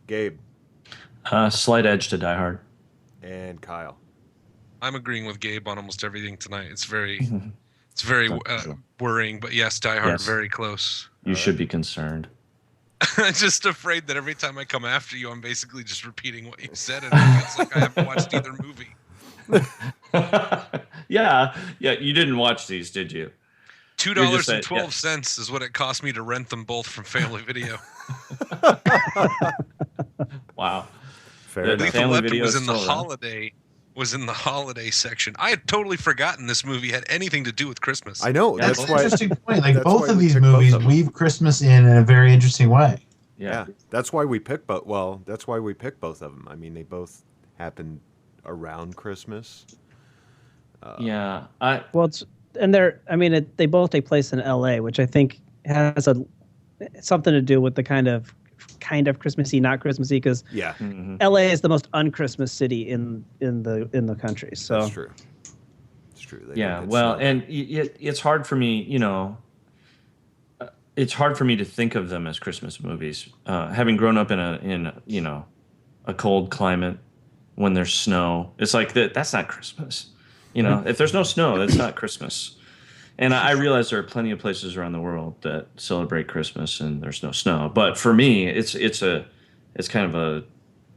Gabe, Slight edge to Die Hard. and Kyle. I'm agreeing with Gabe on almost everything tonight. It's very worrying, but yes, Die Hard, Yes. very close. You should be concerned. I'm just afraid that every time I come after you, I'm basically just repeating what you said, and it's like I haven't watched either movie. Yeah. You didn't watch these, did you? $2.12 is what it cost me to rent them both from Family Video. Wow. Fair The enough. Lethal Family Weapon Video was is in the still around. holiday. Was in the holiday section. I had totally forgotten this movie had anything to do with Christmas. I know. Yeah, That's That's an why. interesting point. Like that's both why of we these picked both movies of them. weave Christmas in a very interesting way. Yeah, that's why we picked both. Well, that's why we picked both of them. I mean, they both happen around Christmas. Yeah. Well, they both take place in L.A., which I think has something to do with the kind of Christmassy, not Christmassy, because Yeah, L.A. is the most un-Christmas city in the country. So that's true. It's true. They Yeah, don't get well, snow. and it's hard for me, it's hard for me to think of them as Christmas movies. Having grown up in a cold climate when there's snow, it's like that's not Christmas. If there's no snow, that's not Christmas. And I realize there are plenty of places around the world that celebrate Christmas and there's no snow. But for me, it's kind of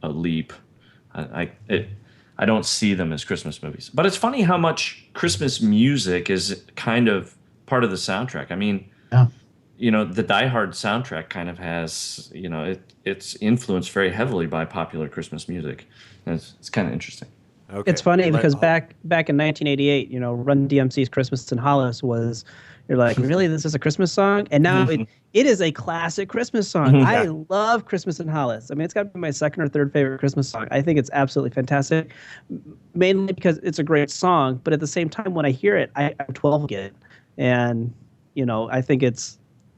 a leap. I don't see them as Christmas movies. But it's funny how much Christmas music is kind of part of the soundtrack. I mean, the Die Hard soundtrack kind of has, it's influenced very heavily by popular Christmas music. And it's kind of interesting. Okay. it's funny because back in 1988, Run DMC's "Christmas in Hollis" was. You're like, really? This is a Christmas song? And now it is a classic Christmas song. I love Christmas in Hollis. I mean, it's got to be my second or third favorite Christmas song. I think it's absolutely fantastic, mainly because it's a great song. But at the same time, when I hear it, I'm 12 again. And, I think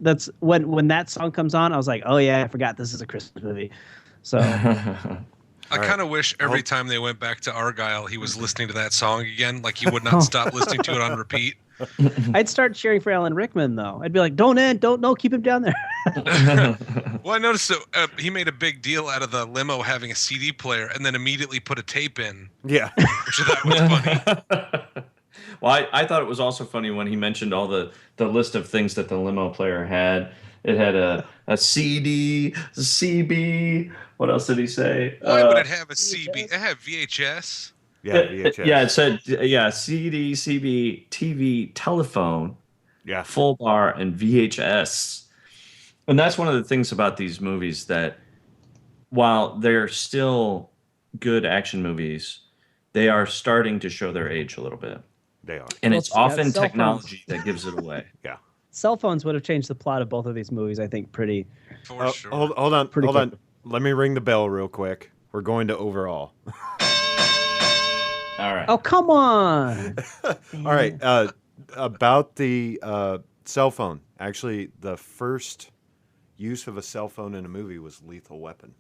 that's when that song comes on, I was like, oh, yeah, I forgot this is a Christmas movie. So I kind of wish every time they went back to Argyle, he was listening to that song again. Like he would not stop listening to it on repeat. I'd start cheering for Alan Rickman, though. I'd be like, don't end, no, keep him down there. Well, I noticed that he made a big deal out of the limo having a CD player and then immediately put a tape in, Yeah. which I thought was funny. Well, I thought it was also funny when he mentioned all the list of things that the limo player had. It had a CD, a CB. What else did he say? Why would it have a CB? It had VHS. Yeah, VHS. Yeah, it said CD, CB, TV, telephone, Yeah. full bar, and VHS. And that's one of the things about these movies that while they're still good action movies, they are starting to show their age a little bit. They are. And Well, it's yeah, often cell phones. technology that gives it away. Yeah. Cell phones would have changed the plot of both of these movies, I think, pretty. For sure. Hold on. Pretty Hold on. quick. Let me ring the bell real quick. We're going to overall. All right. Oh, come on. All right. About the cell phone. Actually, the first use of a cell phone in a movie was Lethal Weapon.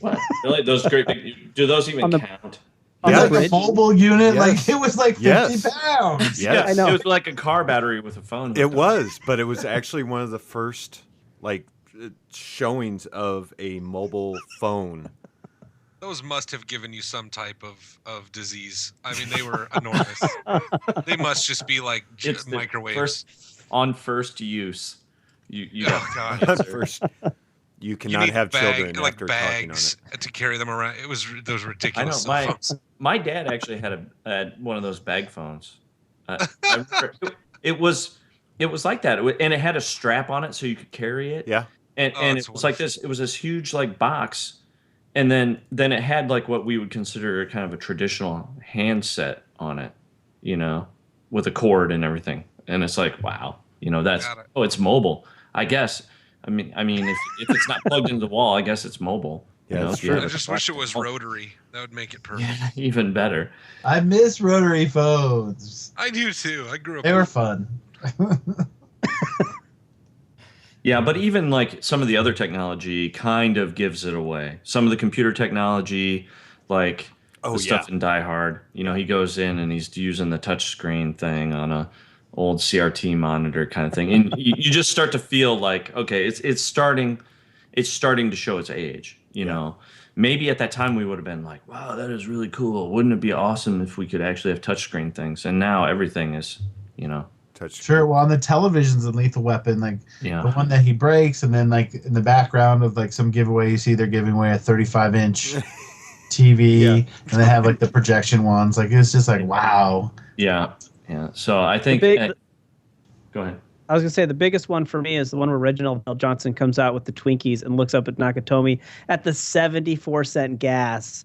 What? Really? Those great big, do those even On the- count? On Yeah. the Like a bridge? mobile unit, Yes. like it was like 50 Yes. pounds. Yes. I know. It was like a car battery with a phone. It was, but it was actually one of the first showings of a mobile phone. Those must have given you some type of disease. I mean, they were enormous. They must just be like It's the microwaves. first use. You Oh, got God. At first, you You cannot need have children like after talking on bags it. to carry them around. It was those I know ridiculous cell phones. my dad actually had one of those bag phones. I remember it was like that, and it had a strap on it so you could carry it. Yeah. and Oh, and that's it was like this. It was this huge like box, and then it had like what we would consider kind of a traditional handset on it, with a cord and everything. And it's like, wow, that's Got it. it's mobile. I guess. I mean, if it's not plugged into the wall, I guess it's mobile. Yeah, that's if you true. have I a just wish it was phone. rotary. That would make it perfect. Yeah, even better. I miss rotary phones. I do too. I grew up. They were with- fun. Yeah, but even like some of the other technology kind of gives it away. Some of the computer technology, like Oh, the stuff yeah. in Die Hard, he goes in and he's using the touchscreen thing on a old CRT monitor kind of thing, and you just start to feel like, okay, it's starting to show its age. Maybe at that time we would have been like, wow, that is really cool. Wouldn't it be awesome if we could actually have touchscreen things? And now everything is, Touch. Sure. Well, on the televisions in Lethal Weapon, like yeah. the one that he breaks, and then like in the background of like some giveaway, you see they're giving away a 35-inch TV, Yeah. and they have like the projection ones. Like it's just like wow. Yeah. So I think. Go ahead. I was gonna say the biggest one for me is the one where Reginald Bell Johnson comes out with the Twinkies and looks up at Nakatomi at the 74-cent gas.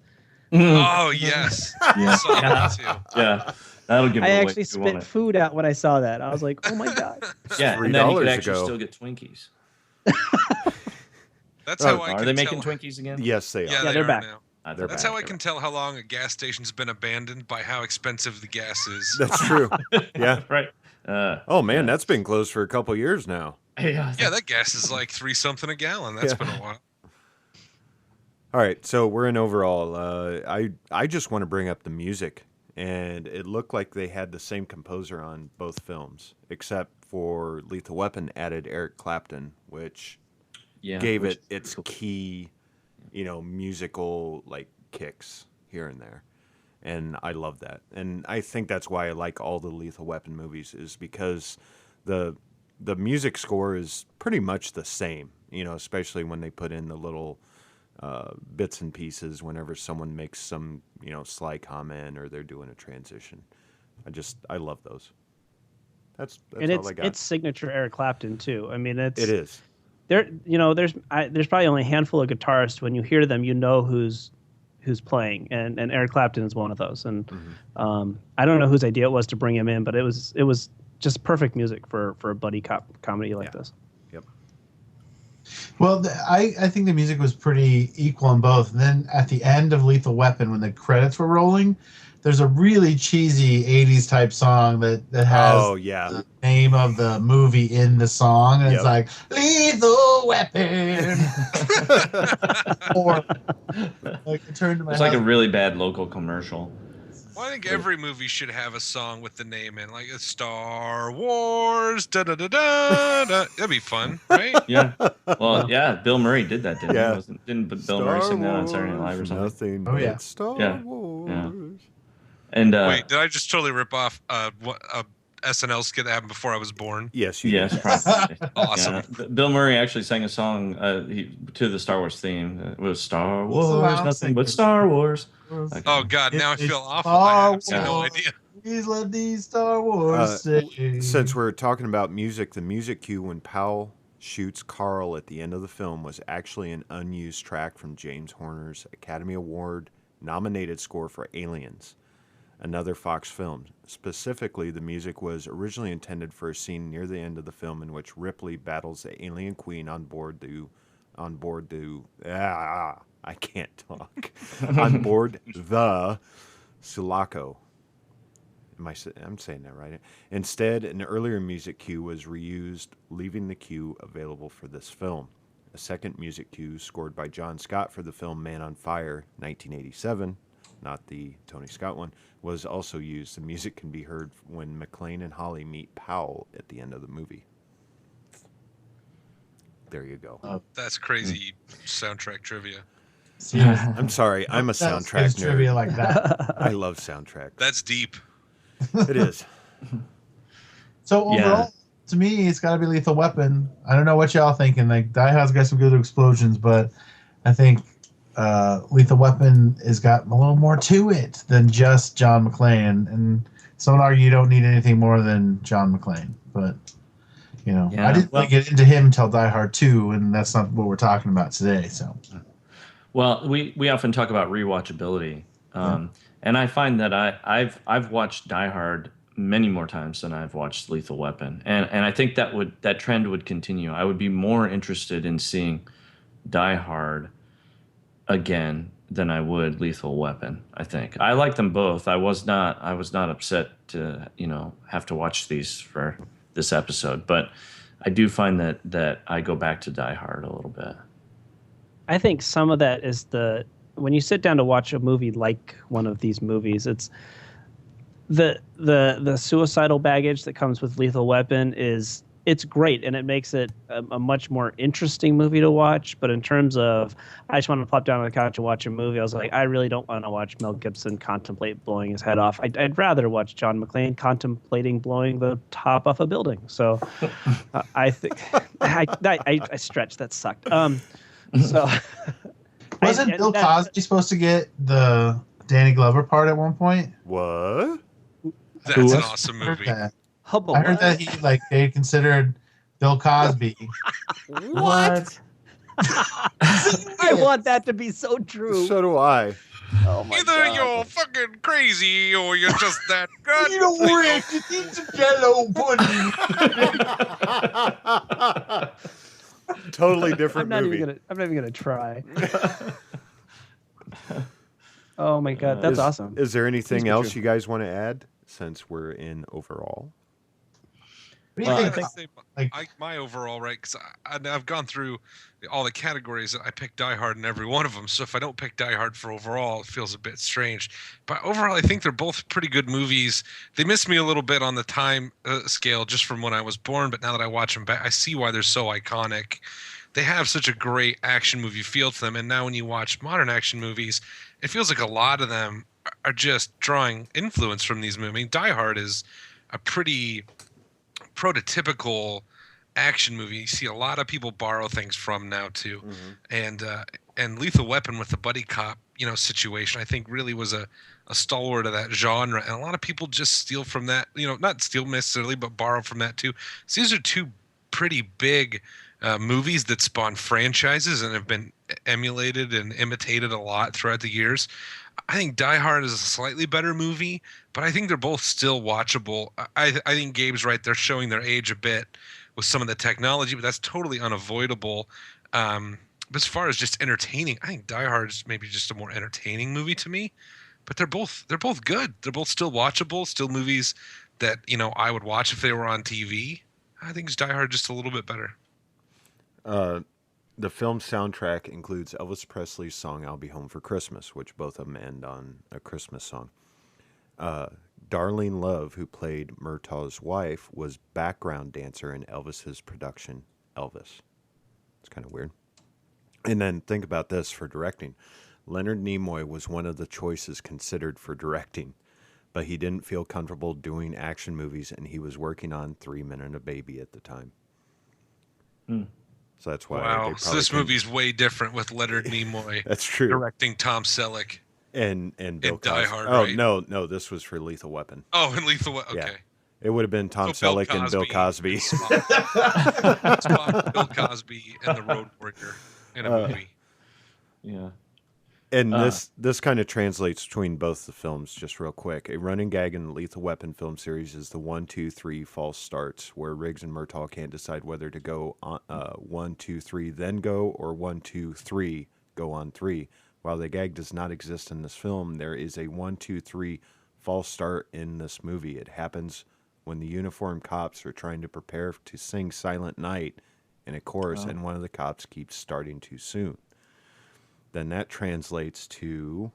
Oh yes, I saw that too. Yeah, that'll give. I it away actually if you want spit it. food out when I saw that. I was like, oh my god. Yeah, and then you could $3 actually ago. still get Twinkies. That's how I Are can they tell. making Twinkies again? Yes, they are. Yeah, Yeah, they they're are back. now. They're That's back. how I can tell how long a gas station's been abandoned by how expensive the gas is. That's true. Yeah. Right. Oh man, that's been closed for a couple years now. Yeah. Yeah, that gas is like 3 something a gallon. That's been a while. All right, so we're in overall. I just want to bring up the music, and it looked like they had the same composer on both films, except for Lethal Weapon added Eric Clapton, which gave it its key, musical like kicks here and there, and I love that. And I think that's why I like all the Lethal Weapon movies, is because the music score is pretty much the same, especially when they put in the little bits and pieces whenever someone makes some, sly comment or they're doing a transition. I love those. That's And all I got. it's signature Eric Clapton too. I mean, It is. there's probably only a handful of guitarists when you hear them, who's playing, and Eric Clapton is one of those. And I don't know whose idea it was to bring him in, but it was just perfect music for a buddy cop comedy like this. Yep. Well, I think the music was pretty equal in both. And then at the end of Lethal Weapon, when the credits were rolling, there's a really cheesy 80s type song that has the name of the movie in the song. And it's like, Lethal Weapon. Or like it turned to my It's like a husband. really bad local commercial. Well, I think every movie should have a song with the name in, like Star Wars. Da da da da. That'd be fun, right? Yeah. Well, yeah. Bill Murray did that, didn't Yeah. he? Didn't Bill Murray sing that on Saturday Night Live or something? Nothing Oh, yeah. but Star Yeah. Wars. Yeah. And Wait, did I just totally rip off what a SNL skit that happened before I was born? Yes, you yes, did. probably. Awesome. Yeah. Bill Murray actually sang a song to the Star Wars theme. It was Star Wars, loud nothing but singers. Star Wars. Okay. Oh God, now I It's feel awful. Star I have no Wars. idea. Please let these Star Wars sing. Since we're talking about music, the music cue when Powell shoots Carl at the end of the film was actually an unused track from James Horner's Academy Award nominated score for Aliens, another Fox film. Specifically, the music was originally intended for a scene near the end of the film in which Ripley battles the alien queen on board the I can't talk. On board the Sulaco. I'm saying that right. Instead, an earlier music cue was reused, leaving the cue available for this film. A second music cue scored by John Scott for the film Man on Fire, 1987, not the Tony Scott one, was also used. The music can be heard when McClane and Holly meet Powell at the end of the movie. There you go. That's crazy soundtrack trivia. Seriously. I'm sorry, I'm a That's soundtrack trivia nerd. like that. I love soundtrack. That's deep. It is. So overall, to me, it's got to be Lethal Weapon. I don't know what y'all thinking. Like Die Hard's got some good explosions, but I think Lethal Weapon has got a little more to it than just John McClane. And some would argue you don't need anything more than John McClane. But I didn't really get into him until Die Hard 2, and that's not what we're talking about today. So. Well, we often talk about rewatchability, and I find that I've watched Die Hard many more times than I've watched Lethal Weapon, and I think that trend would continue. I would be more interested in seeing Die Hard again than I would Lethal Weapon. I think I like them both. I was not upset to have to watch these for this episode, but I do find that I go back to Die Hard a little bit. I think some of that is when you sit down to watch a movie like one of these movies, it's the suicidal baggage that comes with Lethal Weapon it's great, and it makes it a much more interesting movie to watch. But in terms of, I just want to plop down on the couch and watch a movie, I was like, I really don't want to watch Mel Gibson contemplate blowing his head off. I'd rather watch John McClane contemplating blowing the top off a building. So I think I stretched. That sucked. So Wasn't Bill Cosby supposed to get the Danny Glover part at one point? What? That's an awesome I heard movie. that. Hubba, I heard what? that they considered Bill Cosby. What? I want that to be so true. So do I. Oh my Either God. you're fucking crazy or you're just that good. You don't worry, just eat some Jello pudding. Totally different movie. I'm not even gonna try. Oh my God, that's awesome. Is there anything be else true. you guys want to add since we're in overall? What do you I think? think Like- my overall, right? Because I've gone through all the categories and I picked Die Hard in every one of them. So if I don't pick Die Hard for overall, it feels a bit strange. But overall, I think they're both pretty good movies. They miss me a little bit on the time scale just from when I was born. But now that I watch them back, I see why they're so iconic. They have such a great action movie feel to them. And now when you watch modern action movies, it feels like a lot of them are just drawing influence from these movies. I mean, Die Hard is a pretty prototypical action movie. You see a lot of people borrow things from now too, and Lethal Weapon with the buddy cop situation, I think really was a stalwart of that genre, and a lot of people just steal from that. Not steal necessarily, but borrow from that too. So these are two pretty big movies that spawn franchises and have been emulated and imitated a lot throughout the years. I think Die Hard is a slightly better movie, but I think they're both still watchable. I think Gabe's right. They're showing their age a bit with some of the technology, but that's totally unavoidable. But as far as just entertaining, I think Die Hard is maybe just a more entertaining movie to me. But they're both good. They're both still watchable, still movies that I would watch if they were on TV. I think Die Hard just a little bit better. The film soundtrack includes Elvis Presley's song "I'll Be Home for Christmas," which both of them end on a Christmas song. Darlene Love, who played Murtaugh's wife, was background dancer in Elvis's production, Elvis. It's kind of weird. And then think about this for directing. Leonard Nimoy was one of the choices considered for directing, but he didn't feel comfortable doing action movies, and he was working on 3 Men and a Baby at the time. So that's why. Wow, they so this probably movie's way different with Leonard Nimoy That's true. directing Tom Selleck. And Bill Die Cosby. Hard, Oh right? no, this was for Lethal Weapon. Oh, and Lethal Weapon. Okay. Yeah. It would have been Tom So Bill Selleck and Bill Cosby. Spock, Bill Cosby, and the Road Warrior in a movie. Yeah. And this kind of translates between both the films, just real quick. A running gag in the Lethal Weapon film series is the 1, 2, 3 false starts, where Riggs and Murtaugh can't decide whether to go on 1, 2, 3, then go, or 1, 2, 3, go on 3. While the gag does not exist in this film, there is a 1, 2, 3 false start in this movie. It happens when the uniformed cops are trying to prepare to sing Silent Night in a chorus, and one of the cops keeps starting too soon. Then that translates to,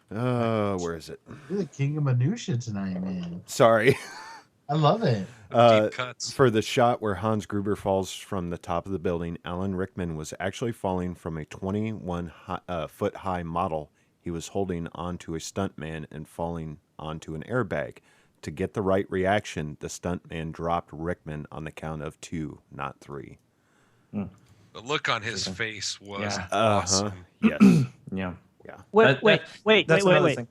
where is it? You're the king of minutia tonight, man. Sorry. I love it. Deep cuts. For the shot where Hans Gruber falls from the top of the building, Alan Rickman was actually falling from a 21-foot high model. He was holding onto a stuntman and falling onto an airbag. To get the right reaction, the stuntman dropped Rickman on the count of 2, not 3. The look on his face was Yeah. awesome. Yes. Yeah. Wait. That's another thing.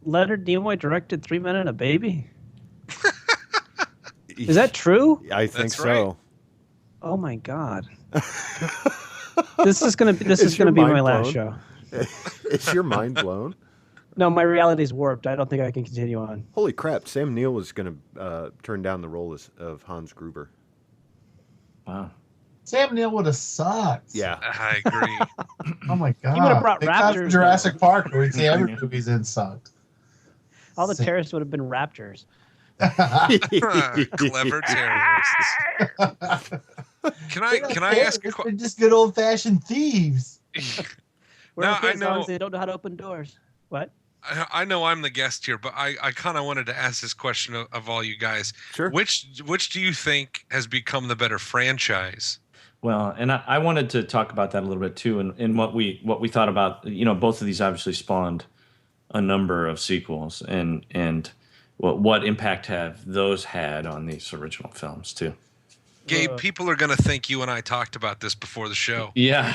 Leonard Nimoy directed 3 Men and a Baby. Is that true? I think That's so. right. Oh my God. This is gonna be your my mind last blown? show. Is your mind blown? No, my reality's warped. I don't think I can continue on. Holy crap! Sam Neill was going to turn down the role of Hans Gruber. Wow. Sam Neill would have sucked. Yeah. I agree. Oh my God. He would have brought Thank God for raptors, Jurassic Park, where the every movie's in sucked. All the terrorists would have been raptors. Clever terrorists. Can I ask a They're question? just good old fashioned thieves. Where Now, I as long know- as they don't know how to open doors. What? I know I'm the guest here, but I kind of wanted to ask this question of all you guys. Sure. Which do you think has become the better franchise? Well, and I wanted to talk about that a little bit too, and what we thought about. Both of these obviously spawned a number of sequels, and what impact have those had on these original films too? Gabe, people are going to think you and I talked about this before the show. Yeah,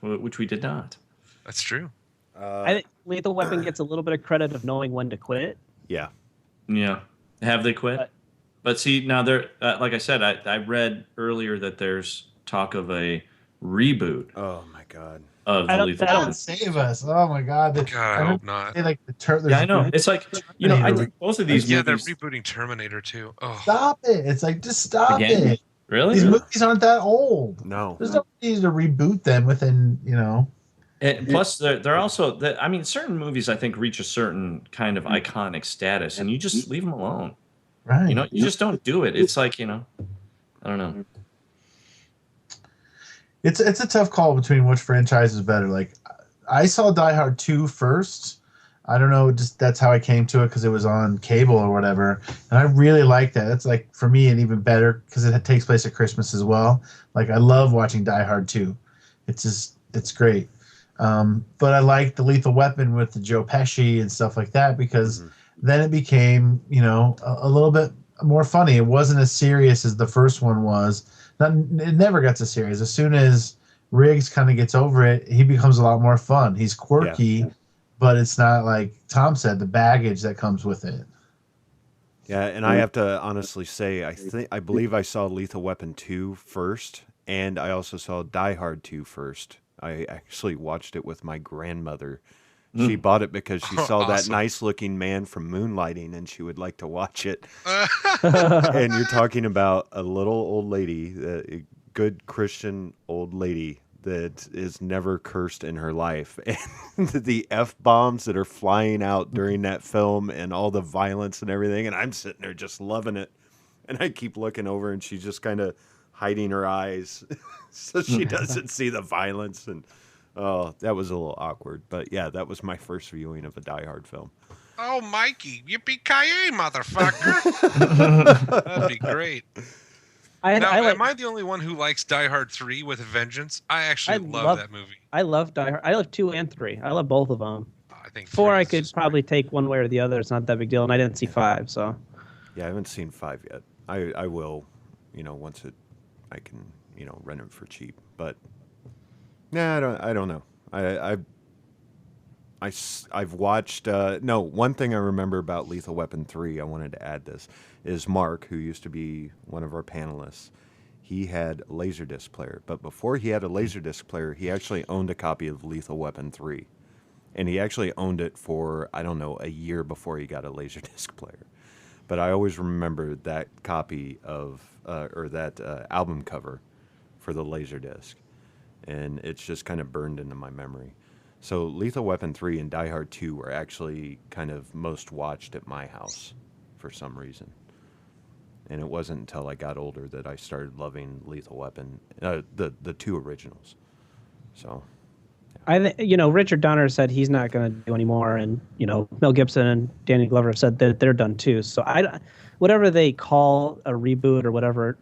which we did not. That's true. I think Lethal Weapon gets a little bit of credit of knowing when to quit. Yeah. Yeah. Have they quit? But see, now they're like I said, I read earlier that there's talk of a reboot. Oh my God. Of the Lethal Weapon. Save us! Oh my God! God, I hope not. Like yeah, I know. It's like I think both of these movies. They're rebooting Terminator too. Oh. Stop it! It's like just stop it. Really? These movies aren't that old. No. There's no need to reboot them within, And plus, they're also. I mean, certain movies I think reach a certain kind of iconic status, and you just leave them alone. Right. You just don't do it. It's like I don't know. It's a tough call between which franchise is better. Like, I saw Die Hard 2 first. I don't know, just that's how I came to it because it was on cable or whatever, and I really like that. It's like for me, an even better because it takes place at Christmas as well. Like I love watching Die Hard 2. It's great. But I like the Lethal Weapon with the Joe Pesci and stuff like that because then it became a little bit more funny. It wasn't as serious as the first one was. It never got so serious. As soon as Riggs kind of gets over it, he becomes a lot more fun. He's quirky, but it's not like Tom said, the baggage that comes with it. Yeah, and I have to honestly say, I believe I saw Lethal Weapon 2 first, and I also saw Die Hard 2 first. I actually watched it with my grandmother. She bought it because she saw that nice-looking man from Moonlighting, and she would like to watch it. And you're talking about a little old lady, a good Christian old lady that is never cursed in her life. And the F-bombs that are flying out during that film and all the violence and everything, and I'm sitting there just loving it. And I keep looking over, and she's just kind of hiding her eyes so she doesn't see the violence. And oh, that was a little awkward. But yeah, that was my first viewing of a Die Hard film. Oh, Mikey, yippee-ki-yay, motherfucker. That'd be great. Am I the only one who likes Die Hard 3 with a vengeance? I actually love that movie. I love Die Hard. I love 2 and 3. I love both of them. I think 4 I could probably take one way or the other. It's not that big deal. And I didn't see 5, so. Yeah, I haven't seen 5 yet. I will, once I can, rent it for cheap. But nah, I don't know. I've watched. No, one thing I remember about Lethal Weapon 3, I wanted to add this, is Mark, who used to be one of our panelists. He had a Laserdisc player, but before he had a Laserdisc player, he actually owned a copy of Lethal Weapon 3, and he actually owned it for a year before he got a Laserdisc player. But I always remember that copy of that album cover for the Laserdisc, and it's just kind of burned into my memory. So Lethal Weapon 3 and Die Hard 2 were actually kind of most watched at my house for some reason. And it wasn't until I got older that I started loving Lethal Weapon, the 2 originals. So, yeah. Richard Donner said he's not going to do anymore, and Mel Gibson and Danny Glover have said that they're done too. So whatever they call a reboot or whatever,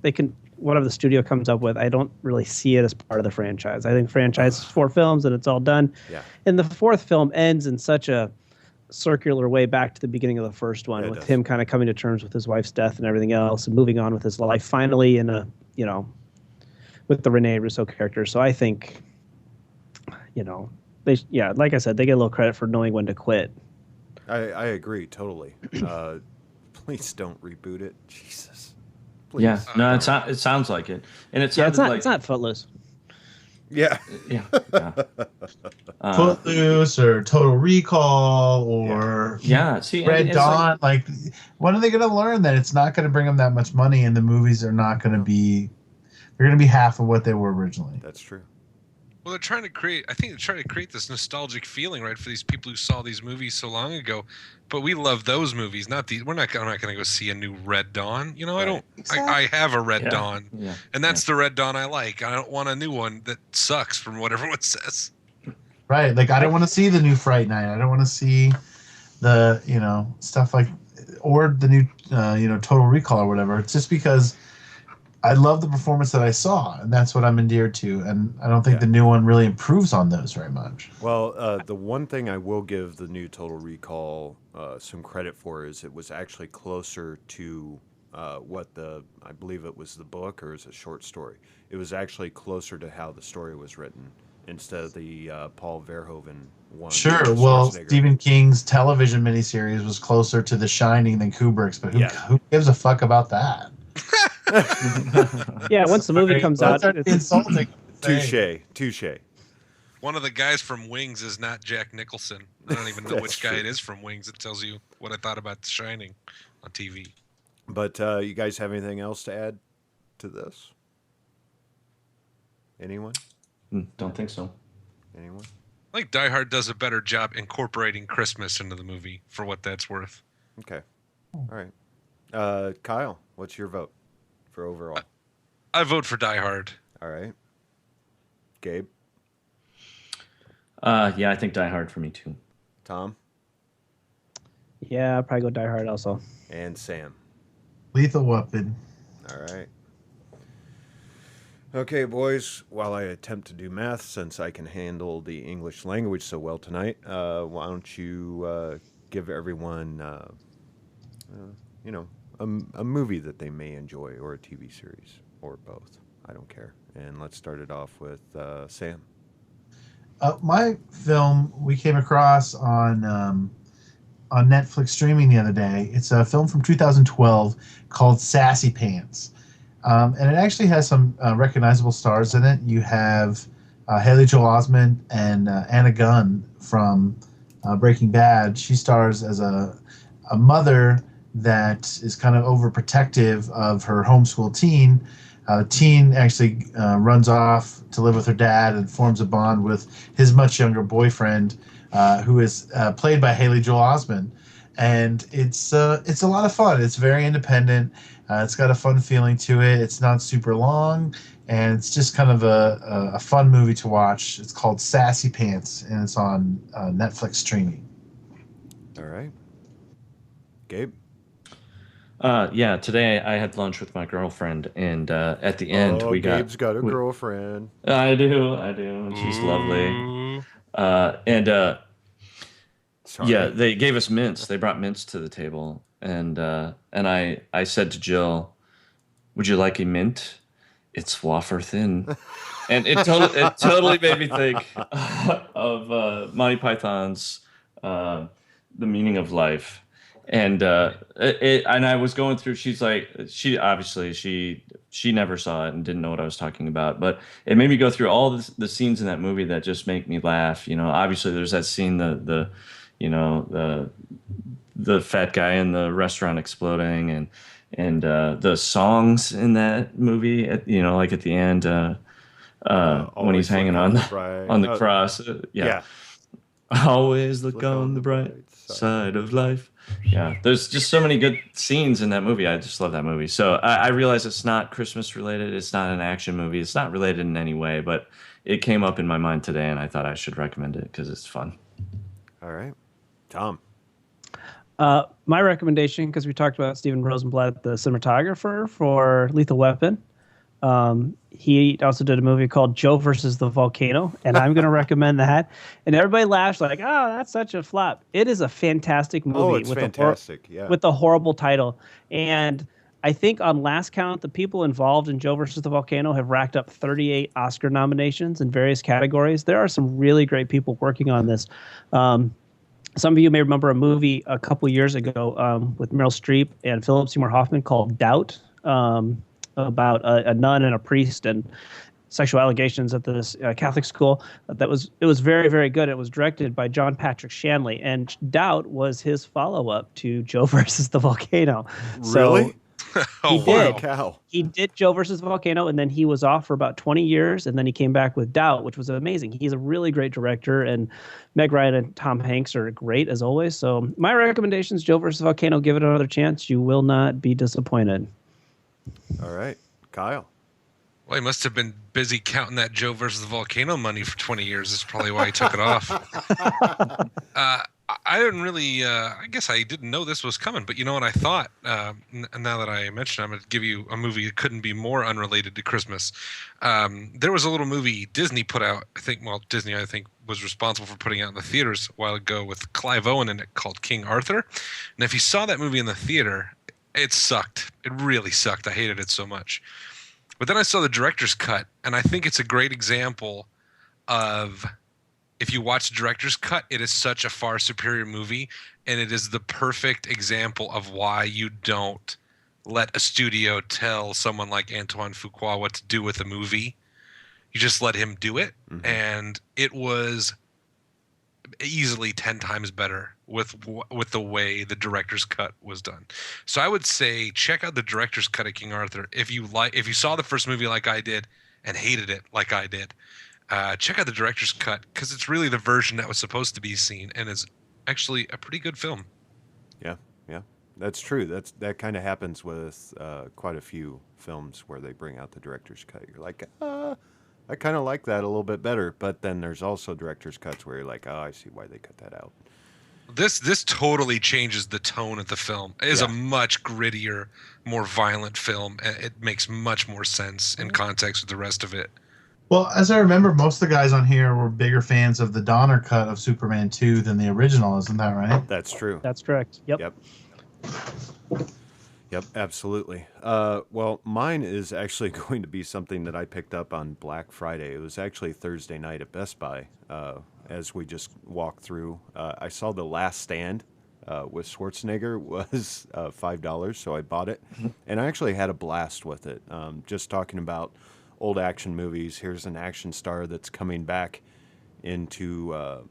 they can. Whatever the studio comes up with, I don't really see it as part of the franchise. I think franchise is 4 films and it's all done. Yeah. And the 4th film ends in such a circular way back to the beginning of the first one, with him kind of coming to terms with his wife's death and everything else and moving on with his life finally with the Rene Russo character. So I think, like I said, they get a little credit for knowing when to quit. I agree totally. Please don't reboot it. Jesus. Please. Yeah, no, it sounds like it, and it sounds it's not Footloose. Yeah. Yeah. Footloose or Total Recall or Red Dawn. Like, when are they going to learn that it's not going to bring them that much money, and the movies are not going to be? They're going to be half of what they were originally. That's true. Well, they're trying to create this nostalgic feeling, right, for these people who saw these movies so long ago. But we love those movies, not these. I'm not going to go see a new Red Dawn. Right. I don't. Exactly. I have a Red Dawn, and that's the Red Dawn I like. I don't want a new one that sucks from what everyone says. Right. Like, I don't want to see the new Fright Night. I don't want to see the stuff like, or the new Total Recall or whatever. It's just because I love the performance that I saw, and that's what I'm endeared to. And I don't think the new one really improves on those very much. Well, the one thing I will give the new Total Recall some credit for is it was actually closer to I believe it was the book or it was a short story. It was actually closer to how the story was written instead of the Paul Verhoeven one. Sure. Well, Stephen King's television miniseries was closer to The Shining than Kubrick's, but who gives a fuck about that? Yeah, once the movie comes out, it's insulting. Touche. One of the guys from Wings is not Jack Nicholson. I don't even know which guy it is from Wings. It tells you what I thought about The Shining on TV. But you guys have anything else to add to this? Anyone? Don't think so. Anyone? I think Die Hard does a better job incorporating Christmas into the movie for what that's worth. Okay. All right. Kyle, what's your vote for overall? I vote for Die Hard. All right. Gabe? Yeah, I think Die Hard for me too. Tom? Yeah, I'll probably go Die Hard also. And Sam? Lethal Weapon. All right. Okay, boys, while I attempt to do math, since I can handle the English language so well tonight, why don't you give everyone, a movie that they may enjoy, or a TV series, or both. I don't care. And let's start it off with Sam. My film we came across on Netflix streaming the other day. It's a film from 2012 called Sassy Pants. And it actually has some recognizable stars in it. You have Haley Joel Osment and Anna Gunn from Breaking Bad. She stars as a mother that is kind of overprotective of her homeschool teen. The teen actually runs off to live with her dad and forms a bond with his much younger boyfriend, who is played by Haley Joel Osment. And it's a lot of fun. It's very independent. It's got a fun feeling to it. It's not super long, and it's just kind of a fun movie to watch. It's called Sassy Pants, and it's on Netflix streaming. All right. Gabe? Yeah, today I had lunch with my girlfriend, and at the end Gabe's got a girlfriend. I do, and she's lovely. Sorry. Yeah, they gave us mints. They brought mints to the table, and I said to Jill, "Would you like a mint? It's wafer thin," and it totally made me think of Monty Python's The Meaning of Life. And and I was going through. She's like, she never saw it and didn't know what I was talking about. But it made me go through all the scenes in that movie that just make me laugh. Obviously there's that scene, the fat guy in the restaurant exploding, and the songs in that movie. Like at the end, when he's hanging on the cross. Yeah. Always look on the bright side of life. Yeah, there's just so many good scenes in that movie. I just love that movie. So I realize it's not Christmas related. It's not an action movie. It's not related in any way, but it came up in my mind today, and I thought I should recommend it because it's fun. All right. Tom? My recommendation, because we talked about Steven Rosenblatt, the cinematographer for Lethal Weapon. He also did a movie called Joe versus the Volcano, and I'm going to recommend that. And everybody laughs like, "Oh, that's such a flop." It is a fantastic movie. Oh, it's fantastic. With a horrible title. And I think on last count, the people involved in Joe versus the Volcano have racked up 38 Oscar nominations in various categories. There are some really great people working on this. Some of you may remember a movie a couple years ago with Meryl Streep and Philip Seymour Hoffman called Doubt. About a nun and a priest and sexual allegations at this Catholic school. It was very, very good. It was directed by John Patrick Shanley, and Doubt was his follow-up to Joe versus the Volcano. Really? He did. Cow. He did Joe versus the Volcano, and then he was off for about 20 years, and then he came back with Doubt, which was amazing. He's a really great director, and Meg Ryan and Tom Hanks are great as always. So my recommendation is Joe versus the Volcano. Give it another chance. You will not be disappointed. All right. Kyle? Well, he must have been busy counting that Joe versus the Volcano money for 20 years. That's probably why he took it off. I didn't really, I guess I didn't know this was coming, but you know what I thought? Now that I mentioned it, I'm going to give you a movie that couldn't be more unrelated to Christmas. There was a little movie Disney put out, Disney, I think, was responsible for putting out in the theaters a while ago with Clive Owen in it called King Arthur. And if you saw that movie in the theater, It sucked. It really sucked. I hated it so much. But then I saw the director's cut, and I think it's a great example of, if you watch the director's cut, it is such a far superior movie, and it is the perfect example of why you don't let a studio tell someone like Antoine Fuqua what to do with a movie. You just let him do it, and it was easily 10 times better with the way the director's cut was done. So I would say check out the director's cut of King Arthur if you saw the first movie like I did and hated it like I did. Check out the director's cut, because it's really the version that was supposed to be seen, and it's actually a pretty good film. Yeah, that's true. That kind of happens with quite a few films where they bring out the director's cut. You're like, I kind of like that a little bit better, but then there's also director's cuts where you're like, oh, I see why they cut that out. This totally changes the tone of the film. It is a much grittier, more violent film, and it makes much more sense in context with the rest of it. Well, as I remember, most of the guys on here were bigger fans of the Donner cut of Superman 2 than the original. Isn't that right? That's true. That's correct. Yep. Yep, absolutely. Well, mine is actually going to be something that I picked up on Black Friday. It was actually Thursday night at Best Buy. As we just walked through, I saw The Last Stand with Schwarzenegger was $5, so I bought it. And I actually had a blast with it. Just talking about old action movies. Here's an action star that's coming back into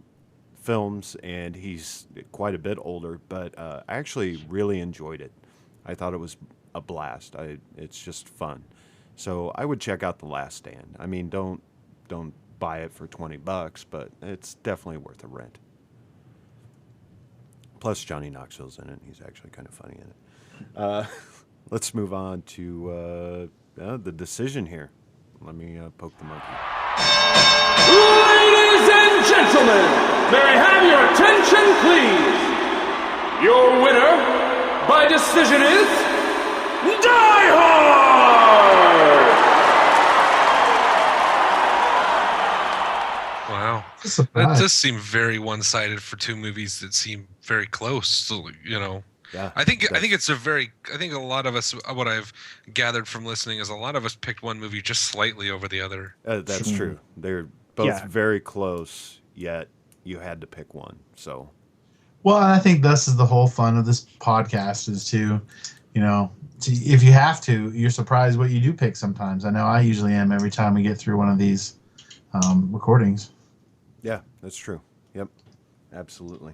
films, and he's quite a bit older, but I actually really enjoyed it. I thought it was a blast. It's just fun. So I would check out The Last Stand. I mean, don't buy it for $20, but it's definitely worth a rent. Plus, Johnny Knoxville's in it. He's actually kind of funny in it. Let's move on to the decision here. Let me poke the monkey. Ladies and gentlemen, may I have your attention, please? Your winner by decision is Die Hard! Wow. That does seem very one-sided for two movies that seem very close. So, Yeah, I think a lot of us, what I've gathered from listening is a lot of us picked one movie just slightly over the other. That's true. They're both very close, yet you had to pick one. So, well, I think this is the whole fun of this podcast is to, if you have to, you're surprised what you do pick sometimes. I know I usually am every time we get through one of these recordings. Yeah, that's true. Yep, absolutely.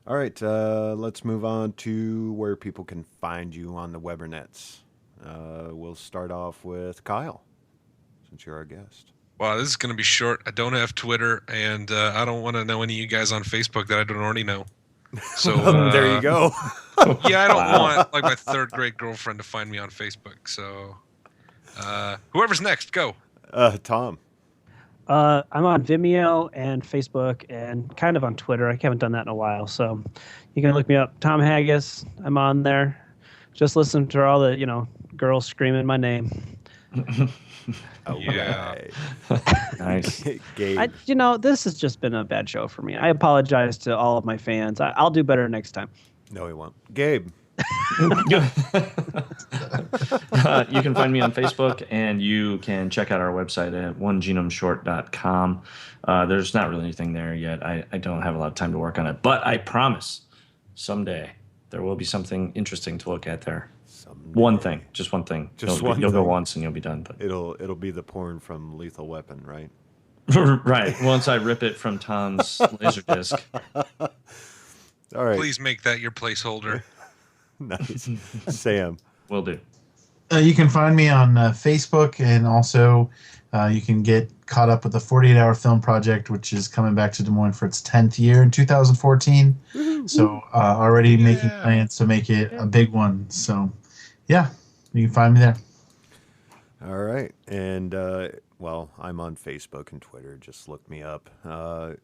All right, let's move on to where people can find you on the Webernets. We'll start off with Kyle, since you're our guest. Wow, this is going to be short. I don't have Twitter, and I don't want to know any of you guys on Facebook that I don't already know. So there you go. Yeah, I don't want my third grade girlfriend to find me on Facebook. So whoever's next, go. Tom. I'm on Vimeo and Facebook and kind of on Twitter. I haven't done that in a while, so you can look me up. Tom Haggis. I'm on there. Just listen to all the girls screaming my name. Yeah. Nice. Gabe. This has just been a bad show for me. I apologize to all of my fans. I'll do better next time. No, he won't. Gabe. You can find me on Facebook, and you can check out our website at onegenomeshort.com. There's not really anything there yet. I don't have a lot of time to work on it, but I promise someday there will be something interesting to look at there. One thing, just one thing. You'll go once and you'll be done. But it'll be the porn from Lethal Weapon, right? Right. Once I rip it from Tom's Laserdisc. All right. Please make that your placeholder. Nice. Sam. Will do. You can find me on Facebook, and also you can get caught up with the 48-Hour Film Project, which is coming back to Des Moines for its 10th year in 2014. So already making plans to make it a big one. So, yeah, you can find me there. All right. And, I'm on Facebook and Twitter. Just look me up.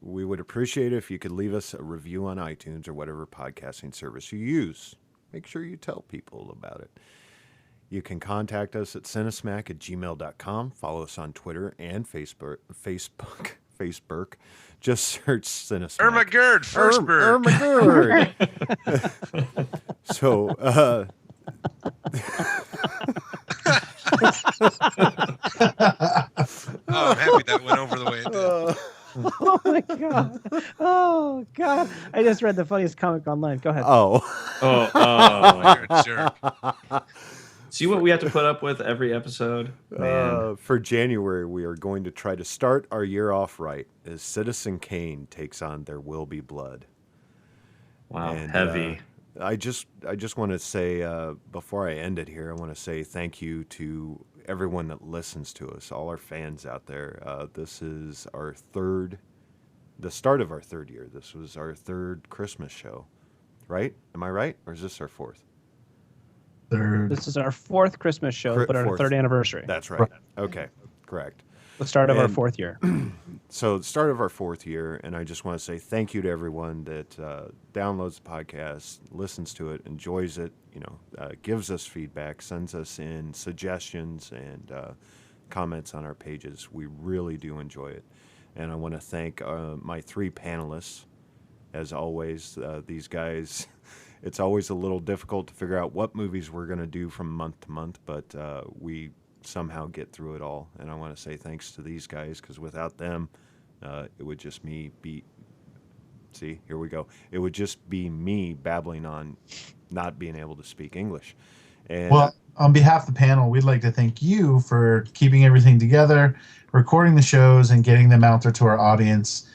We would appreciate it if you could leave us a review on iTunes or whatever podcasting service you use. Make sure you tell people about it. You can contact us at cinesmack@gmail.com. Follow us on Twitter and Facebook. Just search Cinesmack. Ermagerd, Firstberg. Ermagerd. So, I'm happy that went over the way it did. Oh my god! Oh god! I just read the funniest comic online. Go ahead. Oh. You're a jerk. See what we have to put up with every episode? Man. For January, we are going to try to start our year off right as Citizen Kane takes on There Will Be Blood. Wow, And, heavy. I just want to say, before I end it here, I want to say thank you to everyone that listens to us, all our fans out there. This is the start of our third year. This was our third Christmas show, right? Am I right? Or is this our fourth? Third. This is our fourth Christmas show, but our fourth. third anniversary. That's right. Okay, correct. The start of our And- fourth year. So the start of our fourth year, and I just want to say thank you to everyone that downloads the podcast, listens to it, enjoys it, gives us feedback, sends us in suggestions and comments on our pages. We really do enjoy it. And I want to thank my three panelists. As always, these guys, it's always a little difficult to figure out what movies we're going to do from month to month, but we somehow get through it all. And I want to say thanks to these guys, because without them, it would just here we go. It would just be me babbling on, not being able to speak English. And Well, on behalf of the panel, we'd like to thank you for keeping everything together, recording the shows, and getting them out there to our audience.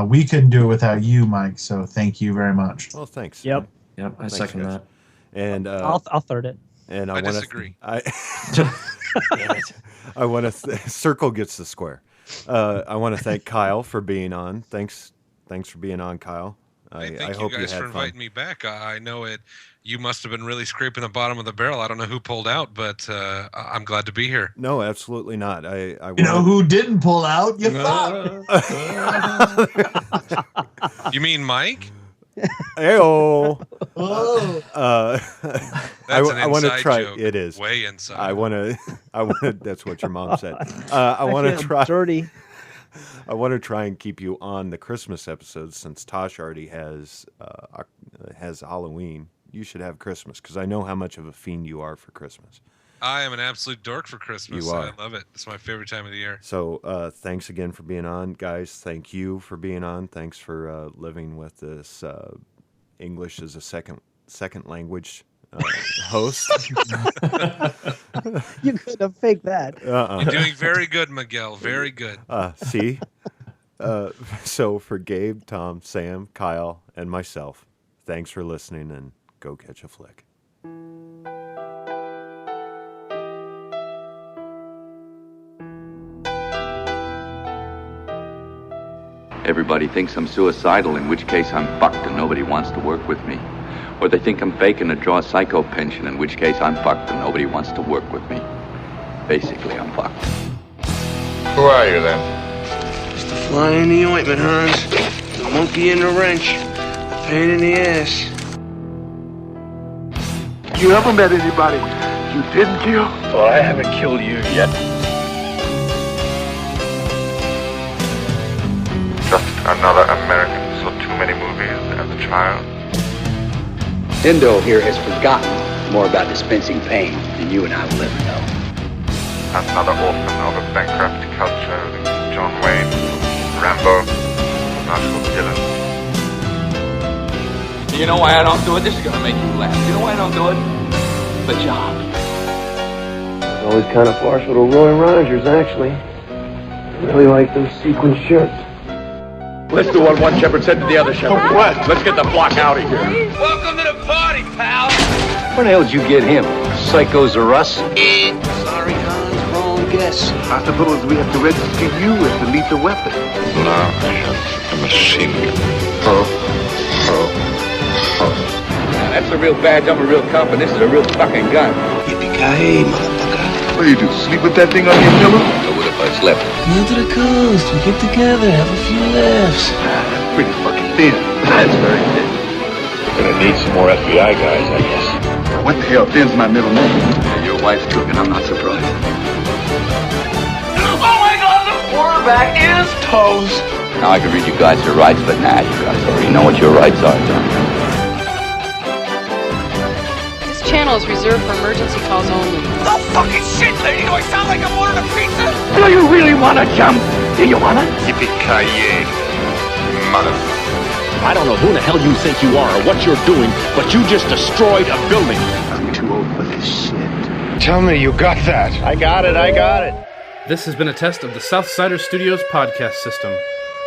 We couldn't do it without you, Mike, so thank you very much. well, thanks. Yep. Yep, I Thanks, second guys. that. And I'll third it. and I want to disagree. I want to circle gets the square. I want to thank Kyle for being on. Thanks for being on, Kyle. I Thank hope you guys had for inviting fun. me back. I know it. You must have been really scraping the bottom of the barrel. I don't know who pulled out, but I'm glad to be here. No, absolutely not. I You know who didn't pull out? You fuck. You mean Mike? Heyo. Oh. That's I an want to inside try. joke. It is. Way inside. I want to. That's what your mom said. I want to feel try. dirty. I want to try and keep you on the Christmas episodes since Tosh already has Halloween. You should have Christmas because I know how much of a fiend you are for Christmas. I am an absolute dork for Christmas. You are. I love it. It's my favorite time of the year. So thanks again for being on, guys. Thank you for being on. Thanks for living with this English as a second language host. You could have faked that. You're doing very good, Miguel. Very good. See? So for Gabe, Tom, Sam, Kyle, and myself, thanks for listening, and go catch a flick. Everybody thinks I'm suicidal, in which case I'm fucked and nobody wants to work with me. Or they think I'm faking to draw a psycho pension, in which case I'm fucked and nobody wants to work with me. Basically, I'm fucked. Who are you, then? Just a fly in the ointment, Hans. The monkey in the wrench. A pain in the ass. You ever met anybody you didn't kill? Well, I haven't killed you yet. Just another American saw too many movies as a child. Dindo here has forgotten more about dispensing pain than you and I will ever know. Another orphan of a bankrupt culture. John Wayne, Rambo, Marshall Dillon. You know why I don't do it? This is gonna make you laugh. You know why I don't do it? The job. I was always kind of partial to Roy Rogers, actually. I really like those sequin shirts. Let's do what one shepherd said to the other shepherd. What? Let's get the flock out of here. Welcome to the party, pal! Where the hell did you get him? Psychos or us? Sorry, Hans, wrong guess. I suppose we have to register you as the lethal weapon. Now I have a machine gun. Now, that's a real badge. I'm a real cop, and this is a real fucking gun. Yippee-ki-yay, motherfucker. What do you do, sleep with that thing on your pillow? So what if I slept? Come out to the coast. We get together, have a few laughs. That's pretty fucking thin. That's very thin. Gonna need some more FBI guys, I guess. What the hell? Thin's my middle name. Yeah, your wife's cooking. I'm not surprised. Oh my God, the quarterback is toast. Now I can read you guys your rights, but you guys already know what your rights are, don't you? This channel channel is reserved for emergency calls only. No fucking shit, lady! Do I sound like I'm ordering a pizza? Do you really want to jump? Do you want to? Yippee-ki-yay, mother. I don't know who the hell you think you are or what you're doing, but you just destroyed a building. I'm too old for this shit. Tell me you got that. I got it. This has been a test of the Southsider Studios podcast system.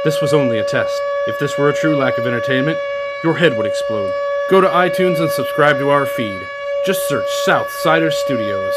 This was only a test. If this were a true lack of entertainment, your head would explode. Go to iTunes and subscribe to our feed. Just search Southsider Studios.